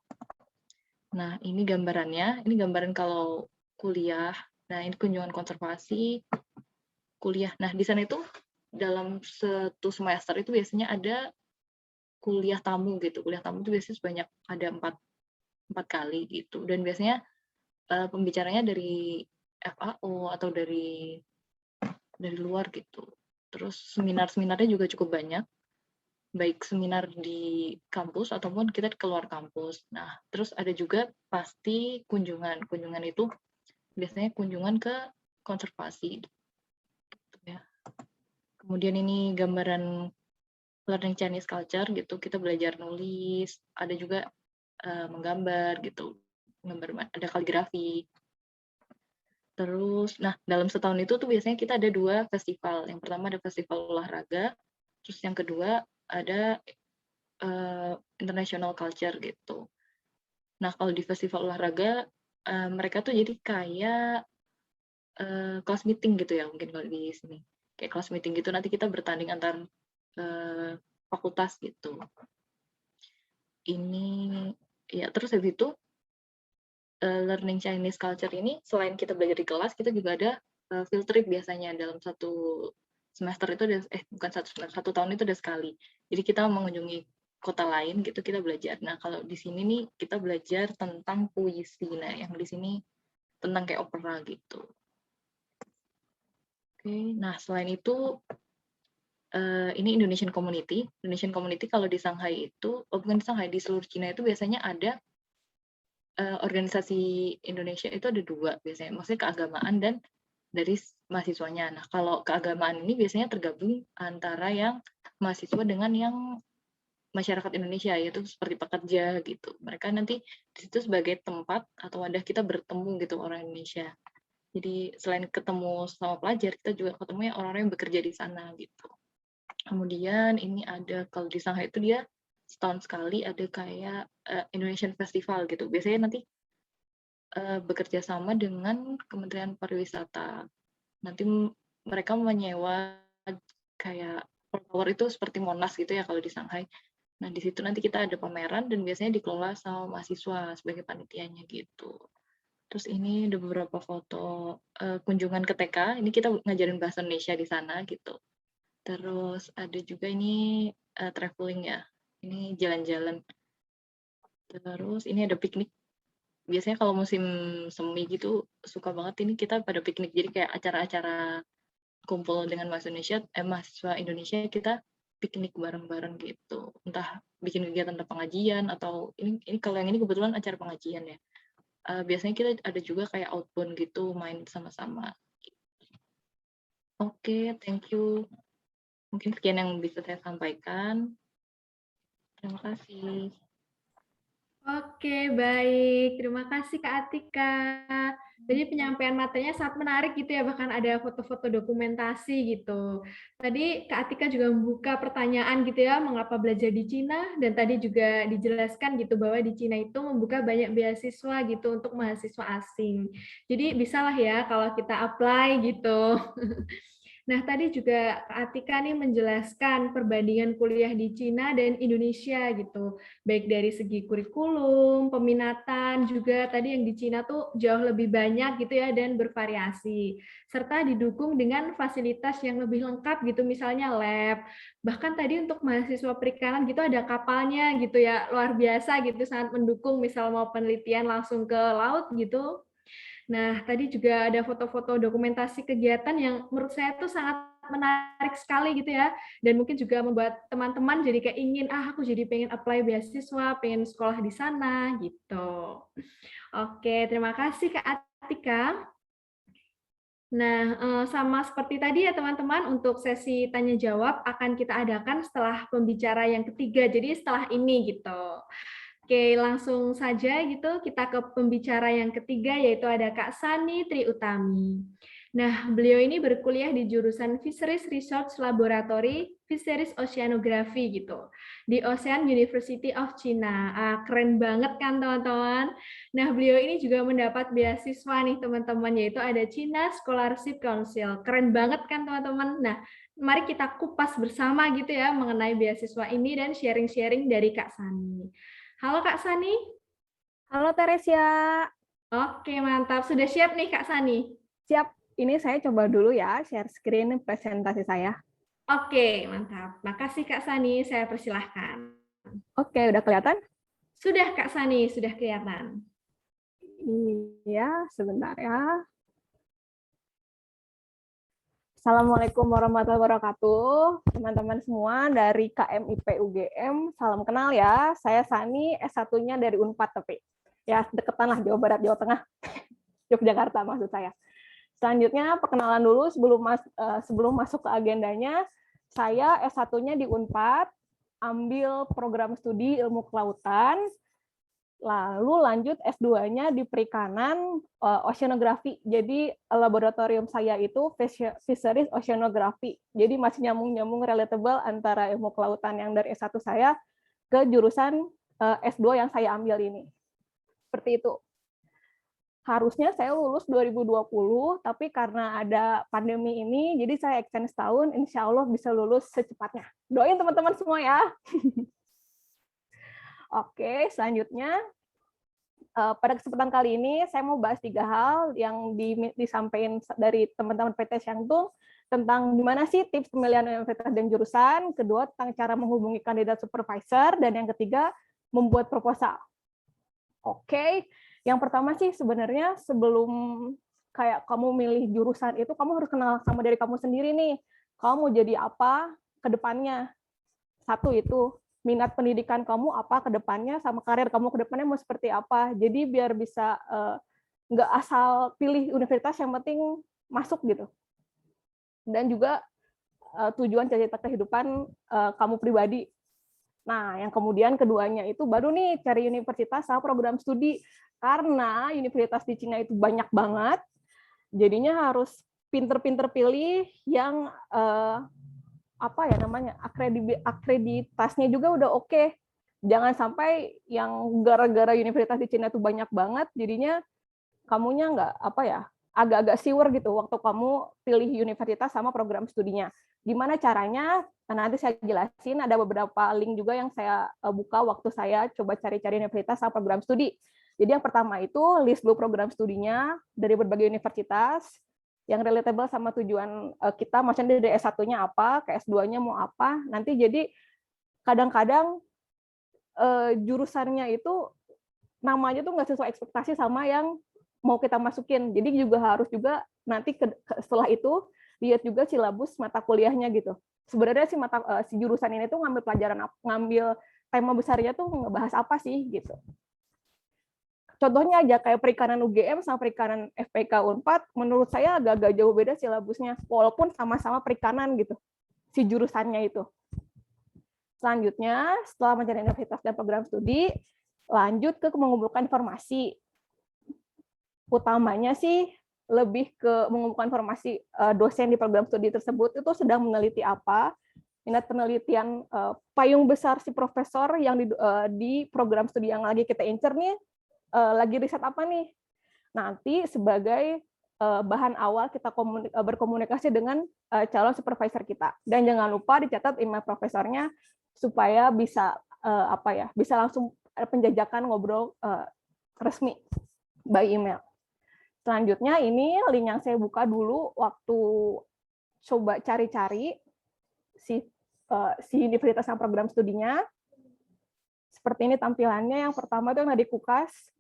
Nah, ini gambarannya, ini gambaran kalau kuliah. Nah, ini kunjungan konservasi, kuliah. Nah, di sana itu dalam satu semester itu biasanya ada kuliah tamu gitu. Kuliah tamu itu biasanya sebanyak ada 4 kali gitu. Dan biasanya pembicaranya dari FAO atau dari luar gitu. Terus seminar-seminarnya juga cukup banyak. Baik seminar di kampus ataupun kita keluar kampus. Nah, terus ada juga pasti kunjungan. Kunjungan itu biasanya kunjungan ke konservasi gitu ya. Kemudian ini gambaran learning Chinese culture gitu, kita belajar nulis, ada juga menggambar gitu, ada kaligrafi. Terus, nah dalam setahun itu tuh biasanya kita ada 2 festival. Yang pertama ada festival olahraga, terus yang kedua ada international culture gitu. Nah kalau di festival olahraga, mereka tuh jadi kayak class meeting gitu ya mungkin kalau di sini. Kayak class meeting gitu, nanti kita bertanding antar fakultas gitu. Ini, ya terus habis itu, learning Chinese culture ini selain kita belajar di kelas, kita juga ada field trip biasanya dalam 1 semester itu ada, bukan 1 semester, 1 tahun itu ada sekali. Jadi kita mengunjungi kota lain gitu, kita belajar. Nah kalau di sini nih kita belajar tentang puisi. Nah yang di sini tentang kayak opera gitu. Oke, nah selain itu ini Indonesian Community. Indonesian Community kalau di Shanghai itu, bukan di Shanghai, di seluruh Cina itu biasanya ada organisasi Indonesia itu ada 2 biasanya, maksudnya keagamaan dan dari mahasiswanya. Nah, kalau keagamaan ini biasanya tergabung antara yang mahasiswa dengan yang masyarakat Indonesia, yaitu seperti pekerja gitu. Mereka nanti di situ sebagai tempat atau wadah kita bertemu gitu orang Indonesia. Jadi selain ketemu sama pelajar, kita juga ketemu orang-orang yang bekerja di sana gitu. Kemudian ini ada, kalau di Shanghai itu dia setahun sekali ada kayak Indonesian Festival gitu. Biasanya nanti bekerja sama dengan Kementerian Pariwisata. Nanti mereka menyewa kayak tower itu seperti Monas gitu ya kalau di Shanghai. Nah di situ nanti kita ada pameran dan biasanya dikelola sama mahasiswa sebagai panitianya gitu. Terus ini ada beberapa foto kunjungan ke TK. Ini kita ngajarin bahasa Indonesia di sana gitu. Terus ada juga ini traveling ya. Ini jalan-jalan. Terus ini ada piknik. Biasanya kalau musim semi gitu suka banget ini kita pada piknik. Jadi kayak acara-acara kumpul dengan mahasiswa Indonesia kita piknik bareng-bareng gitu. Entah bikin kegiatan tentang pengajian atau ini kalau yang ini kebetulan acara pengajian ya. Biasanya kita ada juga kayak outbound gitu main sama-sama. Oke, thank you. Mungkin sekian yang bisa saya sampaikan. Terima kasih. Oke, baik. Terima kasih Kak Atika. Jadi penyampaian materinya sangat menarik gitu ya, bahkan ada foto-foto dokumentasi gitu. Tadi Kak Atika juga membuka pertanyaan gitu ya, mengapa belajar di Cina, dan tadi juga dijelaskan gitu bahwa di Cina itu membuka banyak beasiswa gitu untuk mahasiswa asing. Jadi bisalah ya kalau kita apply gitu. Nah, tadi juga Kak Atika nih menjelaskan perbandingan kuliah di Cina dan Indonesia gitu. Baik dari segi kurikulum, peminatan, juga tadi yang di Cina tuh jauh lebih banyak gitu ya dan bervariasi. Serta didukung dengan fasilitas yang lebih lengkap gitu, misalnya lab. Bahkan tadi untuk mahasiswa perikanan gitu ada kapalnya gitu ya, luar biasa gitu, sangat mendukung misal mau penelitian langsung ke laut gitu. Nah, tadi juga ada foto-foto dokumentasi kegiatan yang menurut saya tuh sangat menarik sekali gitu ya, dan mungkin juga membuat teman-teman jadi kayak ingin, aku jadi pengen apply beasiswa, pengen sekolah di sana, gitu. Oke, terima kasih Kak Atika. Nah, sama seperti tadi ya teman-teman, untuk sesi tanya-jawab akan kita adakan setelah pembicara yang ketiga, jadi setelah ini gitu. Oke, langsung saja gitu kita ke pembicara yang ketiga, yaitu ada Kak Sani Triutami. Nah, beliau ini berkuliah di jurusan Fisheries Research Laboratory, Fisheries Oceanography gitu, di Ocean University of China. Keren banget kan teman-teman? Nah, beliau ini juga mendapat beasiswa nih teman-teman, yaitu ada China Scholarship Council. Keren banget kan teman-teman? Nah, mari kita kupas bersama gitu ya mengenai beasiswa ini dan sharing-sharing dari Kak Sani. Halo Kak Sani. Halo Teresia. Oke, mantap. Sudah siap nih Kak Sani? Siap. Ini saya coba dulu ya share screen presentasi saya. Oke, mantap. Makasih Kak Sani, saya persilahkan. Oke, udah kelihatan? Sudah Kak Sani, sudah kelihatan. Iya, sebentar ya. Assalamualaikum warahmatullahi wabarakatuh. Teman-teman semua dari KMIP UGM, salam kenal ya. Saya Sani, S1-nya dari Unpad tapi ya deketan lah, Jawa Barat, Jawa Tengah, Yogyakarta maksud saya. Selanjutnya perkenalan dulu sebelum masuk ke agendanya. Saya S1-nya di Unpad, ambil program studi ilmu kelautan, lalu lanjut S2-nya di perikanan oceanografi. Jadi laboratorium saya itu Fisheries Oceanography. Jadi masih nyambung-nyambung relatable antara ilmu kelautan yang dari S1 saya ke jurusan S2 yang saya ambil ini. Seperti itu. Harusnya saya lulus 2020, tapi karena ada pandemi ini, jadi saya extend setahun, insya Allah bisa lulus secepatnya. Doain teman-teman semua ya. Oke, selanjutnya pada kesempatan kali ini saya mau bahas 3 hal yang disampaikan dari teman-teman PT Shantung tentang gimana sih tips pemilihan universitas dan jurusan, kedua tentang cara menghubungi kandidat supervisor, dan yang ketiga membuat proposal. Oke, yang pertama sih sebenarnya sebelum kayak kamu milih jurusan itu kamu harus kenal sama diri kamu sendiri nih. Kamu mau jadi apa ke depannya? Satu itu minat pendidikan kamu apa ke depannya, sama karir kamu ke depannya mau seperti apa. Jadi biar bisa nggak asal pilih universitas yang penting masuk gitu. Dan juga tujuan cita-cita kehidupan kamu pribadi. Nah, yang kemudian keduanya itu baru nih cari universitas sama program studi. Karena universitas di Cina itu banyak banget, jadinya harus pinter-pinter pilih yang akreditasnya juga udah oke. Jangan sampai yang gara-gara universitas di Cina itu banyak banget, jadinya kamunya agak-agak siwer gitu waktu kamu pilih universitas sama program studinya. Gimana caranya? Nah, nanti saya jelasin, ada beberapa link juga yang saya buka waktu saya coba cari-cari universitas sama program studi. Jadi yang pertama itu list dulu program studinya dari berbagai universitas yang relatable sama tujuan kita, maksudnya dari S1-nya apa, ke S2-nya mau apa. Nanti jadi kadang-kadang jurusannya itu namanya tuh nggak sesuai ekspektasi sama yang mau kita masukin. Jadi juga harus juga nanti setelah itu lihat juga silabus mata kuliahnya gitu. Sebenarnya si jurusan ini tuh ngambil tema besarnya tuh ngebahas apa sih gitu. Contohnya aja kayak perikanan UGM sama perikanan FPK Unpad, menurut saya agak-agak jauh beda silabusnya, walaupun sama-sama perikanan gitu, si jurusannya itu. Selanjutnya, setelah mencari universitas dan program studi, lanjut ke mengumpulkan informasi. Utamanya sih lebih ke mengumpulkan informasi dosen di program studi tersebut itu sedang meneliti apa, minat penelitian payung besar si profesor yang di program studi yang lagi kita incer nih, lagi riset apa nih. Nanti sebagai bahan awal kita berkomunikasi dengan calon supervisor kita. Dan jangan lupa dicatat email profesornya supaya bisa bisa langsung penjajakan ngobrol resmi by email. Selanjutnya ini link yang saya buka dulu waktu coba cari-cari si universitas dan program studinya. Seperti ini tampilannya. Yang pertama itu yang ada di Kukas.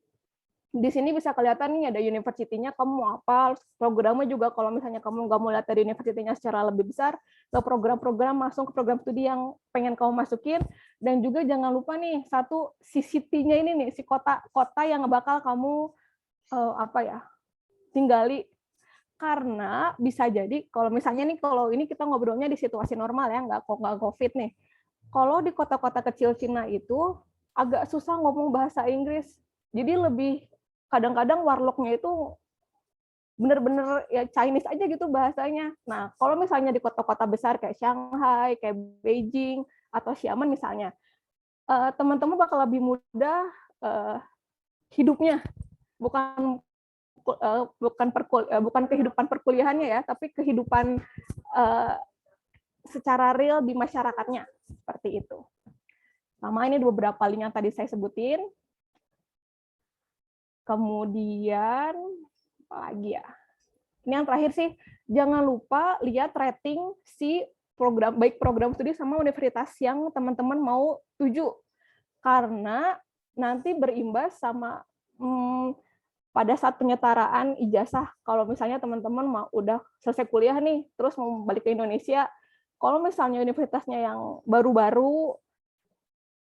Di sini bisa kelihatan nih ada universitinya, kamu mau apa, programnya juga kalau misalnya kamu nggak mau lihat dari universitinya secara lebih besar, ke program-program langsung ke program studi yang pengen kamu masukin, dan juga jangan lupa nih satu si city-nya ini nih, si kota yang bakal kamu tinggali. Karena bisa jadi kalau misalnya nih, kalau ini kita ngobrolnya di situasi normal ya, nggak COVID nih. Kalau di kota-kota kecil Cina itu agak susah ngomong bahasa Inggris, jadi lebih kadang-kadang warlocknya itu bener-bener ya Chinese aja gitu bahasanya. Nah, kalau misalnya di kota-kota besar kayak Shanghai, kayak Beijing, atau Xiamen misalnya, teman-teman bakal lebih mudah hidupnya. Bukan kehidupan perkuliahannya ya, tapi kehidupan secara real di masyarakatnya. Seperti itu. Sama ini beberapa link yang tadi saya sebutin. Kemudian apa lagi ya? Ini yang terakhir sih, jangan lupa lihat rating si program, baik program studi sama universitas yang teman-teman mau tuju. Karena nanti berimbas sama pada saat penyetaraan ijazah. Kalau misalnya teman-teman mau udah selesai kuliah nih, terus mau balik ke Indonesia, kalau misalnya universitasnya yang baru-baru,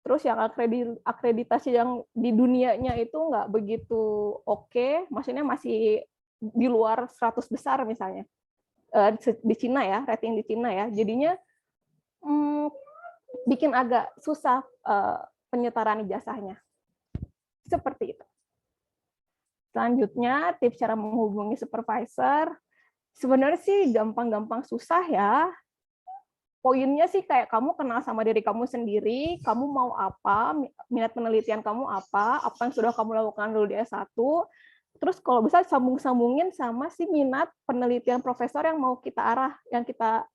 terus yang akreditasi yang di dunianya itu nggak begitu oke, maksudnya masih di luar 100 besar misalnya. Di Cina ya, rating di Cina ya. Jadinya bikin agak susah penyetaraan ijazahnya. Seperti itu. Selanjutnya, tips cara menghubungi supervisor. Sebenarnya sih gampang-gampang susah ya. Poinnya sih kayak kamu kenal sama diri kamu sendiri, kamu mau apa, minat penelitian kamu apa yang sudah kamu lakukan dulu di S1, terus kalau bisa sambung-sambungin sama si minat penelitian profesor yang mau kita arah, yang kita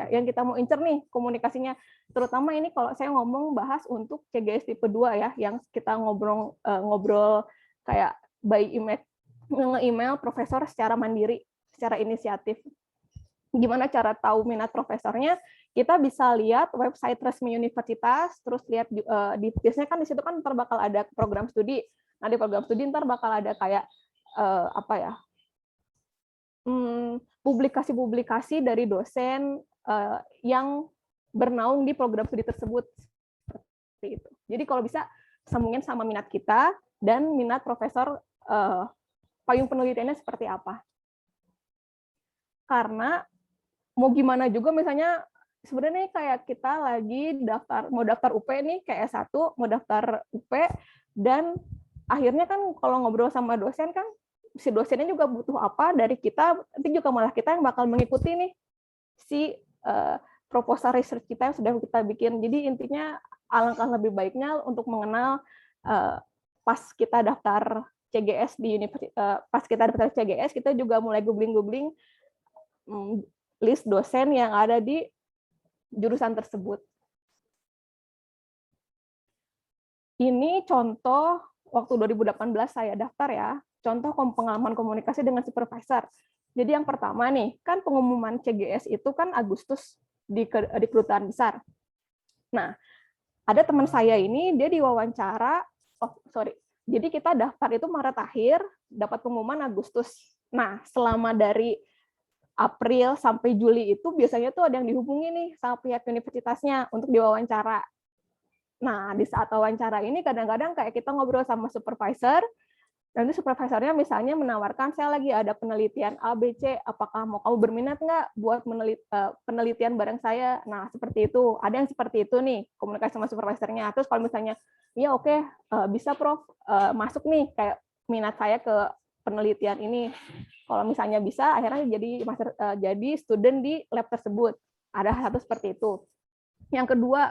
yang kita mau incer nih komunikasinya. Terutama ini kalau saya ngomong bahas untuk CGS tipe 2 ya, yang kita ngobrol kayak by email, nge-email profesor secara mandiri, secara inisiatif. Gimana cara tahu minat profesornya? Kita bisa lihat website resmi universitas, terus lihat biasanya kan di situ kan ntar bakal ada program studi. Nah, di program studi ntar bakal ada kayak publikasi-publikasi dari dosen yang bernaung di program studi tersebut. Seperti itu. Jadi kalau bisa sambungin sama minat kita dan minat profesor, payung penelitiannya seperti apa. Karena mau gimana juga, misalnya sebenarnya kayak kita lagi mau daftar UP nih, kayak S1 mau daftar UP, dan akhirnya kan kalau ngobrol sama dosen kan si dosennya juga butuh apa dari kita, nanti juga malah kita yang bakal mengikuti nih si proposal research kita yang sudah kita bikin. Jadi intinya alangkah lebih baiknya untuk mengenal pas kita daftar CGS di universitas, pas kita daftar CGS kita juga mulai googling list dosen yang ada di jurusan tersebut. Ini contoh waktu 2018 saya daftar ya, contoh pengalaman komunikasi dengan supervisor. Jadi yang pertama nih, kan pengumuman CGS itu kan Agustus di kedutaan besar. Nah, ada teman saya ini, dia diwawancara, jadi kita daftar itu Maret akhir, dapat pengumuman Agustus. Nah, selama dari April sampai Juli itu biasanya tuh ada yang dihubungi nih sama pihak universitasnya untuk diwawancara. Nah, di saat wawancara ini kadang-kadang kayak kita ngobrol sama supervisor, nanti supervisornya misalnya menawarkan, saya lagi ada penelitian A, B, C, apakah mau kamu berminat nggak buat penelitian bareng saya? Nah, seperti itu. Ada yang seperti itu nih, komunikasi sama supervisornya. Terus kalau misalnya, ya oke, bisa Prof, masuk nih kayak minat saya ke penelitian ini. Kalau misalnya bisa, akhirnya jadi student di lab tersebut. Ada satu seperti itu. Yang kedua,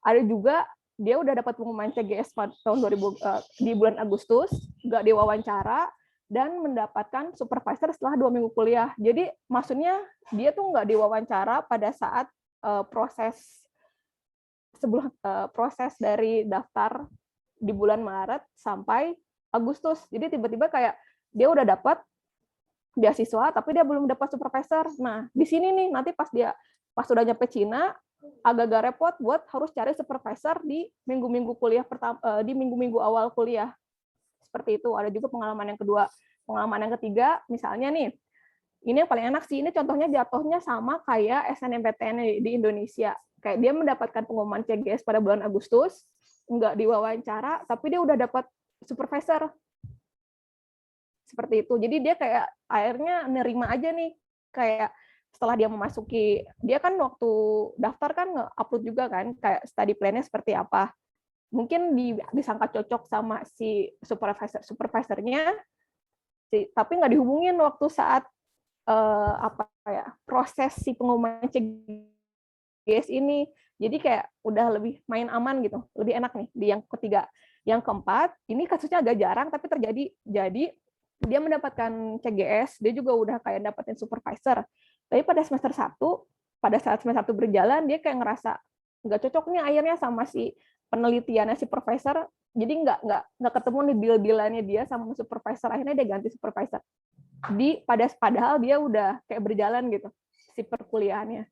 ada juga dia udah dapat pengumuman CGS pada tahun 2000 di bulan Agustus, nggak diwawancara, dan mendapatkan supervisor setelah 2 minggu kuliah. Jadi maksudnya dia tuh nggak diwawancara pada saat proses dari daftar di bulan Maret sampai Agustus. Jadi tiba-tiba kayak dia udah dapat beasiswa, tapi dia belum dapat supervisor. Nah, di sini nih nanti pas udah nyampe Cina, agak-agak repot buat harus cari supervisor di minggu-minggu kuliah pertama, di minggu-minggu awal kuliah. Seperti itu. Ada juga pengalaman yang kedua. Pengalaman yang ketiga, misalnya nih, ini yang paling enak sih, ini contohnya jatuhnya sama kayak SNMPTN di Indonesia. Kayak dia mendapatkan pengumuman CGS pada bulan Agustus, nggak diwawancara, tapi dia udah dapat supervisor. Seperti itu. Jadi dia kayak akhirnya nerima aja nih, kayak setelah dia memasuki, dia kan waktu daftar kan nge-upload juga kan, kayak study plan-nya seperti apa. Mungkin disangka cocok sama si supervisornya, tapi nggak dihubungin waktu saat proses si pengumuman CGS ini. Jadi kayak udah lebih main aman gitu, lebih enak nih di yang ketiga. Yang keempat, ini kasusnya agak jarang tapi terjadi. Jadi dia mendapatkan CGS, dia juga udah kayak dapetin supervisor. Tapi pada semester 1, pada saat semester 1 berjalan, dia kayak ngerasa nggak cocok nih akhirnya sama si penelitiannya si profesor, jadi nggak ketemu nih deal-dealannya dia sama supervisor, akhirnya dia ganti supervisor. Padahal dia udah kayak berjalan gitu, si perkuliahannya.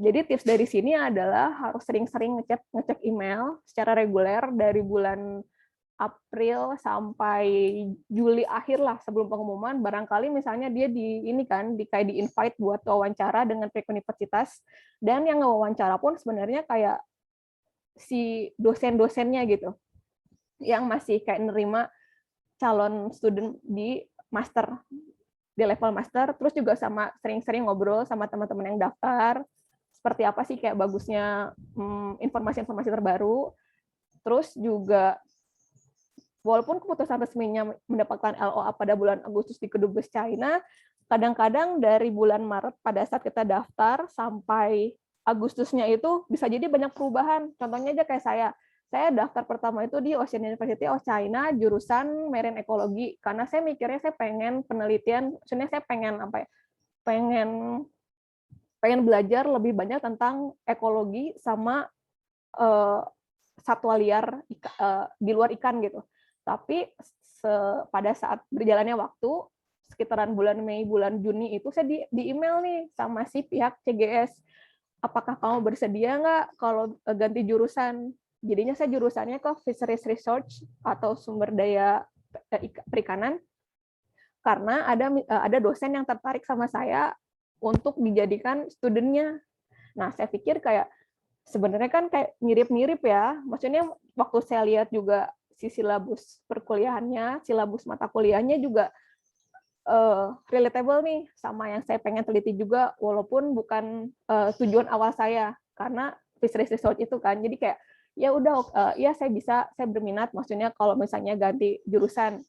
Jadi tips dari sini adalah harus sering-sering ngecek email secara reguler dari bulan April sampai Juli akhir lah sebelum pengumuman. Barangkali misalnya dia kayak di invite buat wawancara dengan pihak universitas, dan yang ngewawancara pun sebenarnya kayak si dosen-dosennya gitu, yang masih kayak nerima calon student di master di level master, terus juga sama sering-sering ngobrol sama teman-teman yang daftar, seperti apa sih kayak bagusnya informasi-informasi terbaru. Terus juga walaupun keputusan resminya mendapatkan LOA pada bulan Agustus di Kedubes China, kadang-kadang dari bulan Maret pada saat kita daftar sampai Agustusnya itu bisa jadi banyak perubahan. Contohnya aja kayak saya daftar pertama itu di Ocean University of China jurusan Marine Ecology karena saya mikirnya saya pengen penelitian, maksudnya saya pengen apa ya? Pengen belajar lebih banyak tentang ekologi sama satwa liar di luar ikan gitu. Tapi pada saat berjalannya waktu sekitaran bulan Mei, bulan Juni itu saya di email nih sama si pihak CGS, apakah kamu bersedia nggak kalau ganti jurusan? Jadinya saya jurusannya ke Fisheries Research atau sumber daya perikanan, karena ada dosen yang tertarik sama saya untuk dijadikan studennya. Nah, saya pikir kayak sebenarnya kan kayak mirip-mirip ya. Maksudnya waktu saya lihat juga si silabus perkuliahannya, silabus mata kuliahnya juga relatable nih sama yang saya pengen teliti juga, walaupun bukan tujuan awal saya karena Fisheries Research itu kan. Jadi kayak ya udah ya saya berminat, maksudnya kalau misalnya ganti jurusan.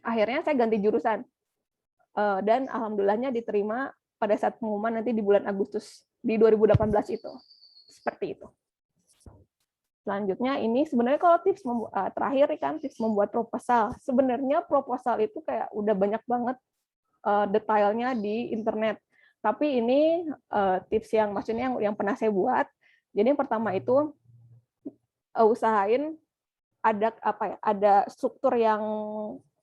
Akhirnya saya ganti jurusan. Dan alhamdulillahnya diterima pada saat pengumuman nanti di bulan Agustus di 2018 itu. Seperti itu. Selanjutnya ini sebenarnya kalau tips terakhir kan tips membuat proposal. Sebenarnya proposal itu kayak udah banyak banget detailnya di internet. Tapi ini tips yang maksudnya yang pernah saya buat. Jadi yang pertama itu usahain ada struktur yang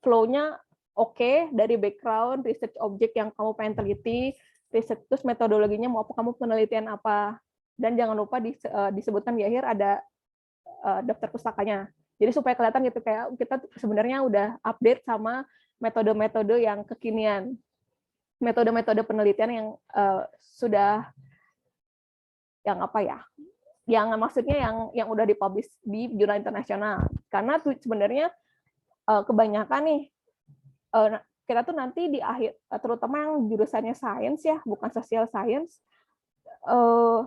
flow-nya oke, dari background, research object yang kamu pengen teliti, research terus metodologinya mau apa, kamu penelitian apa. Dan jangan lupa disebutkan di akhir ada daftar pustakanya. Jadi supaya kelihatan gitu kayak kita sebenarnya udah update sama metode-metode yang kekinian. Metode-metode penelitian yang sudah yang apa ya? Yang maksudnya yang udah dipublish di jurnal internasional. Karena sebenarnya kebanyakan nih kita tuh nanti di akhir, terutama yang jurusannya sains ya, bukan social science,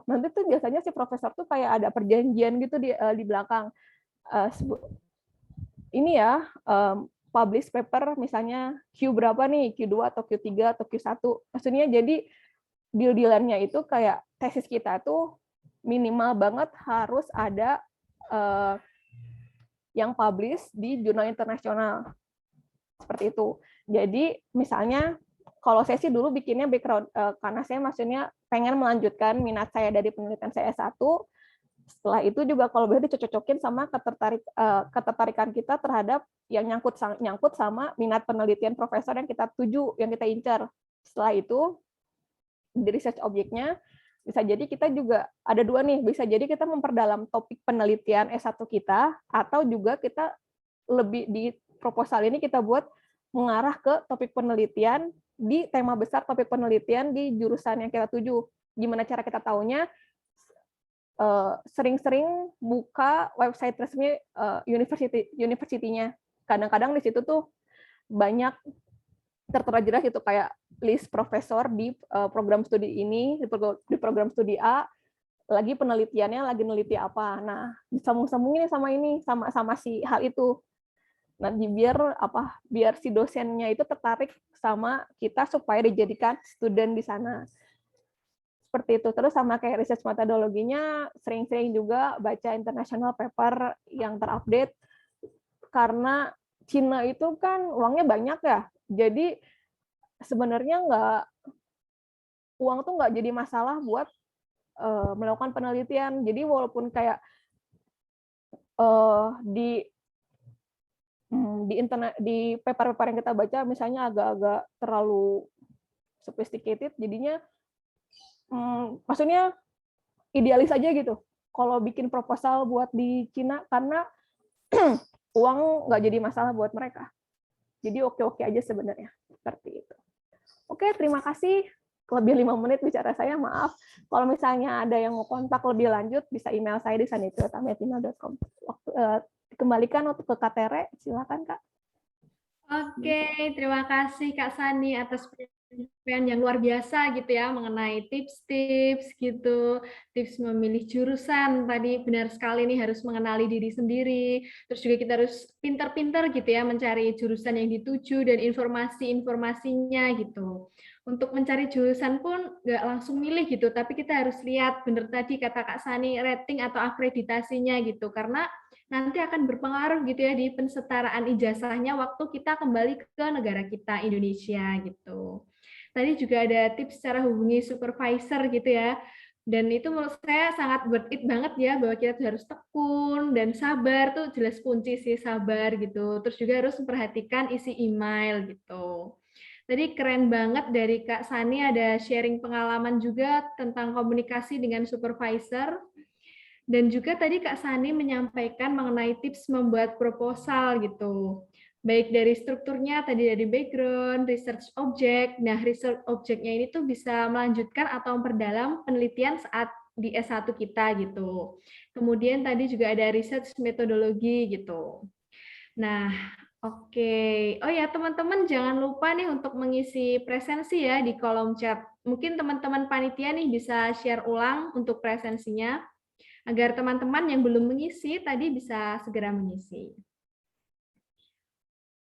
nanti tuh biasanya si profesor tuh kayak ada perjanjian gitu di belakang. Ini ya, publish paper misalnya Q berapa nih, Q2 atau Q3 atau Q1. Maksudnya jadi deal-dealannya itu kayak tesis kita tuh minimal banget harus ada yang publish di jurnal internasional. Seperti itu. Jadi misalnya kalau saya sih dulu bikinnya background karena saya maksudnya pengen melanjutkan minat saya dari penelitian saya S1. Setelah itu juga kalau boleh dicocok-cocokin sama ketertarikan kita terhadap yang nyangkut sama minat penelitian profesor yang kita tuju, yang kita incar. Setelah itu di research objeknya bisa jadi kita juga ada dua nih, bisa jadi kita memperdalam topik penelitian S1 kita, atau juga kita lebih di proposal ini kita buat mengarah ke topik penelitian di tema besar topik penelitian di jurusan yang kita tuju. Gimana cara kita taunya? Sering-sering buka website resmi university-nya. Kadang-kadang di situ tuh banyak tertera jelas itu kayak list profesor di program studi ini, di program studi A, lagi penelitiannya lagi neliti apa. Nah, disambung-sambungin sama si hal itu. Nanti biar si dosennya itu tertarik sama kita supaya dijadikan student di sana. Seperti itu. Terus sama kayak research metodologinya, sering-sering juga baca international paper yang terupdate, karena Cina itu kan uangnya banyak ya. Jadi sebenarnya uang tuh nggak jadi masalah buat melakukan penelitian. Jadi walaupun kayak di internet, di paper-paper yang kita baca misalnya agak-agak terlalu sophisticated, jadinya maksudnya idealis aja gitu kalau bikin proposal buat di Cina, karena uang nggak jadi masalah buat mereka. Jadi oke-oke aja sebenarnya. Seperti itu. Oke, terima kasih. Lebih 5 menit bicara saya, maaf. Kalau misalnya ada yang mau kontak lebih lanjut, bisa email saya di sanitio@gmail.com. Dikembalikan untuk ke Katere, silakan Kak. Oke, terima kasih Kak Sani atas penyampaian yang luar biasa gitu ya mengenai tips-tips gitu, tips memilih jurusan. Tadi benar sekali nih harus mengenali diri sendiri. Terus juga kita harus pintar-pintar gitu ya mencari jurusan yang dituju dan informasi-informasinya gitu. Untuk mencari jurusan pun nggak langsung milih gitu, tapi kita harus lihat benar tadi kata Kak Sani rating atau akreditasinya gitu. Karena nanti akan berpengaruh gitu ya di pensetaraan ijazahnya waktu kita kembali ke negara kita Indonesia gitu. Tadi juga ada tips cara hubungi supervisor gitu ya. Dan itu menurut saya sangat worth it banget ya bahwa kita tuh harus tekun dan sabar tuh jelas kunci sih sabar gitu. Terus juga harus memperhatikan isi email gitu. Tadi keren banget dari Kak Sani ada sharing pengalaman juga tentang komunikasi dengan supervisor. Dan juga tadi Kak Sani menyampaikan mengenai tips membuat proposal gitu. Baik dari strukturnya, tadi dari background, research object. Nah, research object-nya ini tuh bisa melanjutkan atau memperdalam penelitian saat di S1 kita gitu. Kemudian tadi juga ada research metodologi gitu. Nah, oke. Oh ya, teman-teman jangan lupa nih untuk mengisi presensi ya di kolom chat. Mungkin teman-teman panitia nih bisa share ulang untuk presensinya agar teman-teman yang belum mengisi tadi bisa segera mengisi.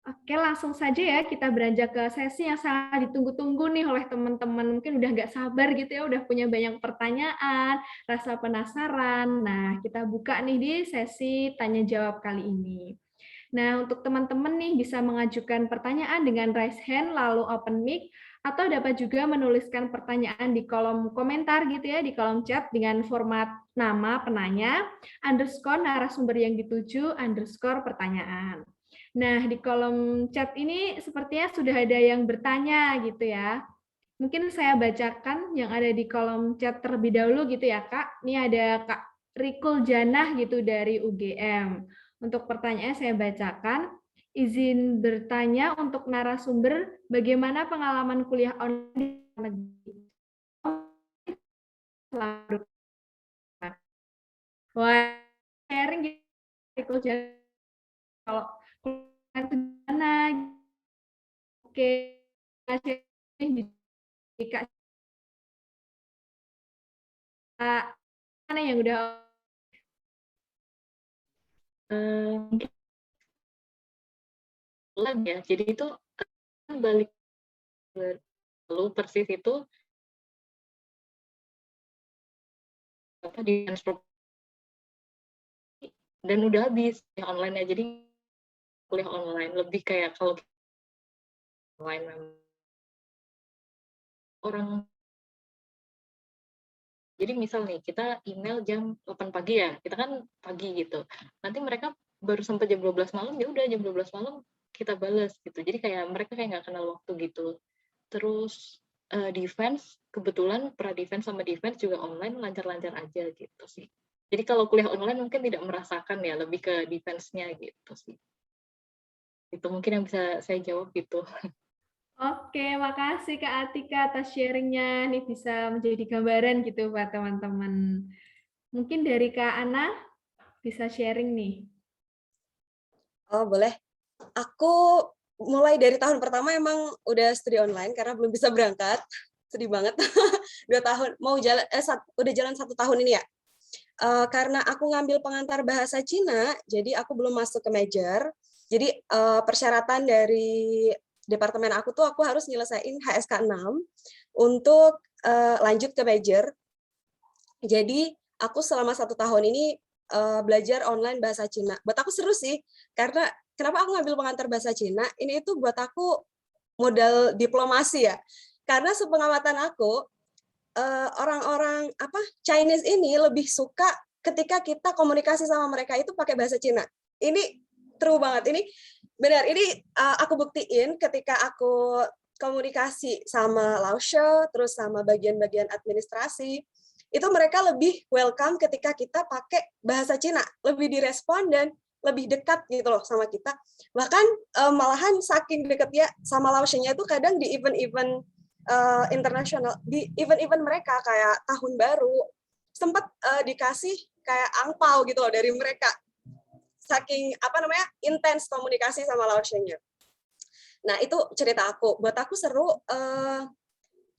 Oke, langsung saja ya kita beranjak ke sesi yang sangat ditunggu-tunggu nih oleh teman-teman. Mungkin udah nggak sabar gitu ya, udah punya banyak pertanyaan, rasa penasaran. Nah, kita buka nih di sesi tanya-jawab kali ini. Nah, untuk teman-teman nih bisa mengajukan pertanyaan dengan raise hand lalu open mic, atau dapat juga menuliskan pertanyaan di kolom komentar gitu ya, di kolom chat dengan format nama penanya, underscore narasumber yang dituju, underscore pertanyaan. Nah, di kolom chat ini sepertinya sudah ada yang bertanya gitu ya. Mungkin saya bacakan yang ada di kolom chat terlebih dahulu gitu ya, Kak. Ini ada Kak Rikul Janah gitu dari UGM. Untuk pertanyaannya saya bacakan. Izin bertanya untuk narasumber, bagaimana pengalaman kuliah online di negeri? Wah, sharing gitu kalau kuliah itu gimana? Oke, sharing di Kak mana yang udah Mungkin lagi ya, jadi itu balik lalu persis itu apa di dan udah habis ya online ya, jadi kuliah online lebih kayak kalau online orang. Jadi misal nih kita email jam 8 pagi ya, kita kan pagi gitu. Nanti mereka baru sampai jam 12 malam, ya udah jam 12 malam kita balas gitu. Jadi kayak mereka kayak nggak kenal waktu gitu. Terus defense, kebetulan pra-defense sama defense juga online lancar-lancar aja gitu sih. Jadi kalau kuliah online mungkin tidak merasakan ya, lebih ke defense-nya gitu sih. Itu mungkin yang bisa saya jawab gitu. Oke, makasih Kak Atika atas sharing-nya. Ini bisa menjadi gambaran gitu buat teman-teman. Mungkin dari Kak Ana bisa sharing nih. Oh, boleh. Aku mulai dari tahun pertama emang udah studi online karena belum bisa berangkat. Sedih banget. 2 tahun, udah jalan 1 tahun ini ya. Karena aku ngambil pengantar bahasa Cina, jadi aku belum masuk ke major. Jadi persyaratan dari departemen aku tuh aku harus nyelesain HSK 6 untuk lanjut ke major. Jadi aku selama 1 tahun ini belajar online bahasa Cina. Buat aku seru sih, karena kenapa aku ngambil pengantar bahasa Cina? Ini itu buat aku modal diplomasi ya. Karena sepengamatan aku, orang-orang Chinese ini lebih suka ketika kita komunikasi sama mereka itu pakai bahasa Cina. Ini true banget. Ini benar. Ini aku buktiin ketika aku komunikasi sama Laoshe, terus sama bagian-bagian administrasi. Itu mereka lebih welcome ketika kita pakai bahasa Cina, lebih direspon dan lebih dekat gitu loh sama kita. Bahkan malahan saking dekatnya sama Laoshe-nya itu kadang di event-event internasional, di event-event mereka kayak tahun baru sempat dikasih kayak angpau gitu loh dari mereka, saking intens komunikasi sama Laoshe-nya. Nah, itu cerita aku. Buat aku seru,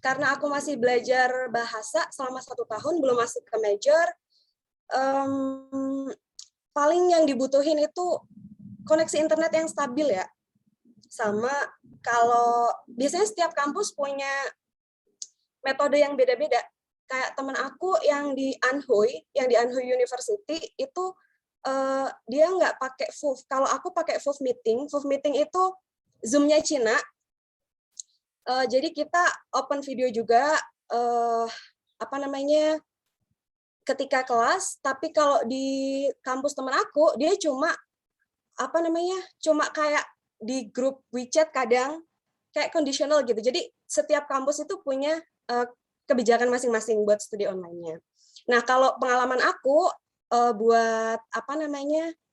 karena aku masih belajar bahasa selama 1 tahun, belum masuk ke major, paling yang dibutuhin itu koneksi internet yang stabil ya. Sama kalau biasanya setiap kampus punya metode yang beda-beda. Kayak teman aku yang di Anhui University itu dia nggak pakai VooV. Kalau aku pakai VooV Meeting itu Zoom-nya Cina. Jadi kita open video juga ketika kelas, tapi kalau di kampus teman aku dia cuma cuma kayak di grup WeChat kadang kayak conditional gitu. Jadi setiap kampus itu punya kebijakan masing-masing buat studi online-nya. Nah, kalau pengalaman aku buat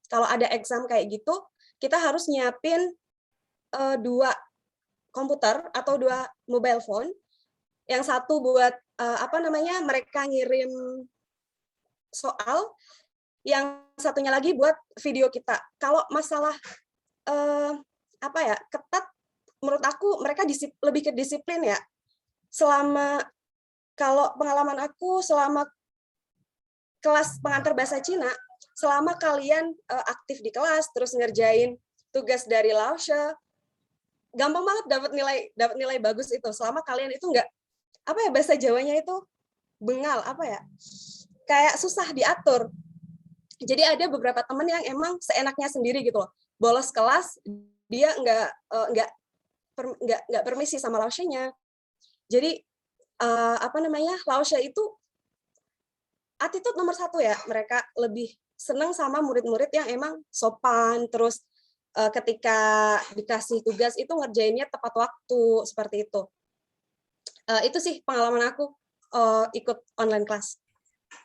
kalau ada exam kayak gitu, kita harus nyiapin 2 komputer atau 2 mobile phone. Yang satu buat mereka ngirim soal, yang satunya lagi buat video kita. Kalau masalah ketat, menurut aku mereka lebih ke disiplin ya. Kalau pengalaman aku selama kelas pengantar bahasa Cina, selama kalian aktif di kelas terus ngerjain tugas dari Laoshe, gampang banget dapat nilai bagus itu. Selama kalian itu nggak bahasa Jawanya itu bengal kayak susah diatur. Jadi ada beberapa teman yang emang seenaknya sendiri gitu loh. Bolos kelas dia nggak permisi sama Laoshe-nya. Jadi Laoshe itu attitude nomor 1 ya. Mereka lebih senang sama murid-murid yang emang sopan, terus ketika dikasih tugas itu ngerjainnya tepat waktu, seperti itu. Itu sih pengalaman aku ikut online class.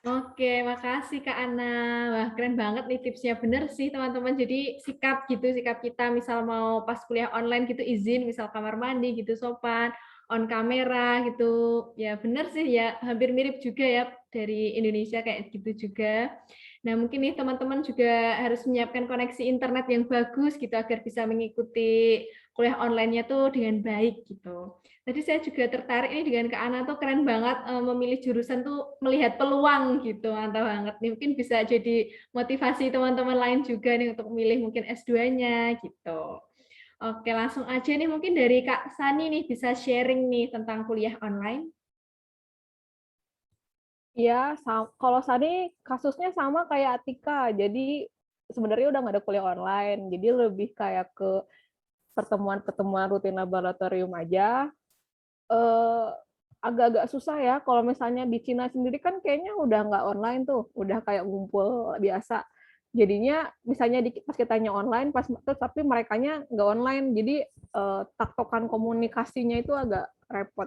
Oke, makasih Kak Ana. Wah, keren banget nih tipsnya. Bener sih teman-teman. Jadi sikap kita misal mau pas kuliah online gitu izin, misal kamar mandi gitu sopan, on kamera gitu. Ya bener sih ya, hampir mirip juga ya dari Indonesia kayak gitu juga. Nah, mungkin nih teman-teman juga harus menyiapkan koneksi internet yang bagus gitu agar bisa mengikuti kuliah online-nya tuh dengan baik gitu. Tadi saya juga tertarik nih dengan Kak Ana tuh keren banget memilih jurusan tuh melihat peluang gitu, mantap banget nih. Mungkin bisa jadi motivasi teman-teman lain juga nih untuk memilih mungkin S2-nya gitu. Oke, langsung aja nih mungkin dari Kak Sani nih bisa sharing nih tentang kuliah online. Ya, kalau Sani kasusnya sama kayak Atika. Jadi sebenarnya udah nggak ada kuliah online. Jadi lebih kayak ke pertemuan-pertemuan rutin laboratorium aja. Agak-agak susah ya. Kalau misalnya di Cina sendiri kan kayaknya udah nggak online tuh. Udah kayak ngumpul biasa. Jadinya misalnya pas kita tanya online, tapi merekanya nggak online. Jadi taktokan komunikasinya itu agak repot.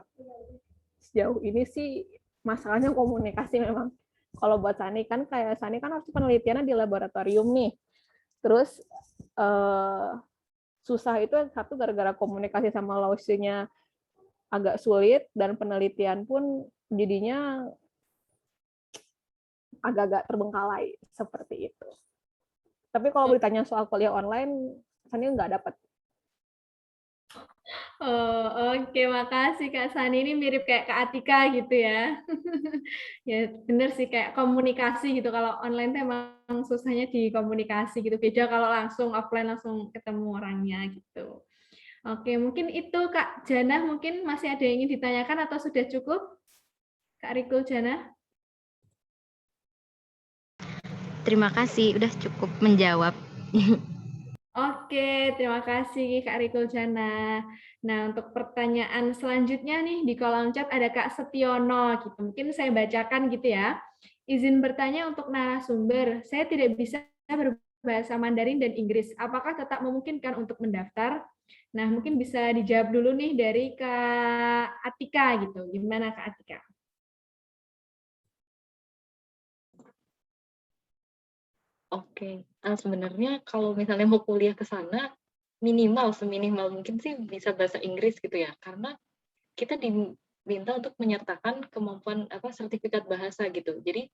Sejauh ini sih masalahnya komunikasi memang. Kalau buat Sani kan harus penelitiannya di laboratorium nih. Terus susah itu satu gara-gara komunikasi sama Laoshe-nya agak sulit dan penelitian pun jadinya agak-agak terbengkalai seperti itu. Tapi kalau ditanya soal kuliah online, Sani nggak dapat. Oh, oke, makasih Kak Sani. Ini mirip kayak Kak Atika gitu ya. Ya, bener sih kayak komunikasi gitu. Kalau online tuh emang susahnya di komunikasi gitu. Beda kalau langsung offline langsung ketemu orangnya gitu. Oke, mungkin itu Kak Jana mungkin masih ada yang ingin ditanyakan atau sudah cukup? Kak Rikul Jana? Terima kasih, udah cukup menjawab. Oke, terima kasih Kak Rikul Jana. Nah, untuk pertanyaan selanjutnya nih di kolom chat ada Kak Setiono gitu. Mungkin saya bacakan gitu ya. Izin bertanya untuk narasumber. Saya tidak bisa berbahasa Mandarin dan Inggris. Apakah tetap memungkinkan untuk mendaftar? Nah, mungkin bisa dijawab dulu nih dari Kak Atika gitu. Gimana Kak Atika? Oke, sebenarnya kalau misalnya mau kuliah ke sana, seminimal mungkin sih bisa bahasa Inggris gitu ya, karena kita diminta untuk menyertakan kemampuan sertifikat bahasa gitu. Jadi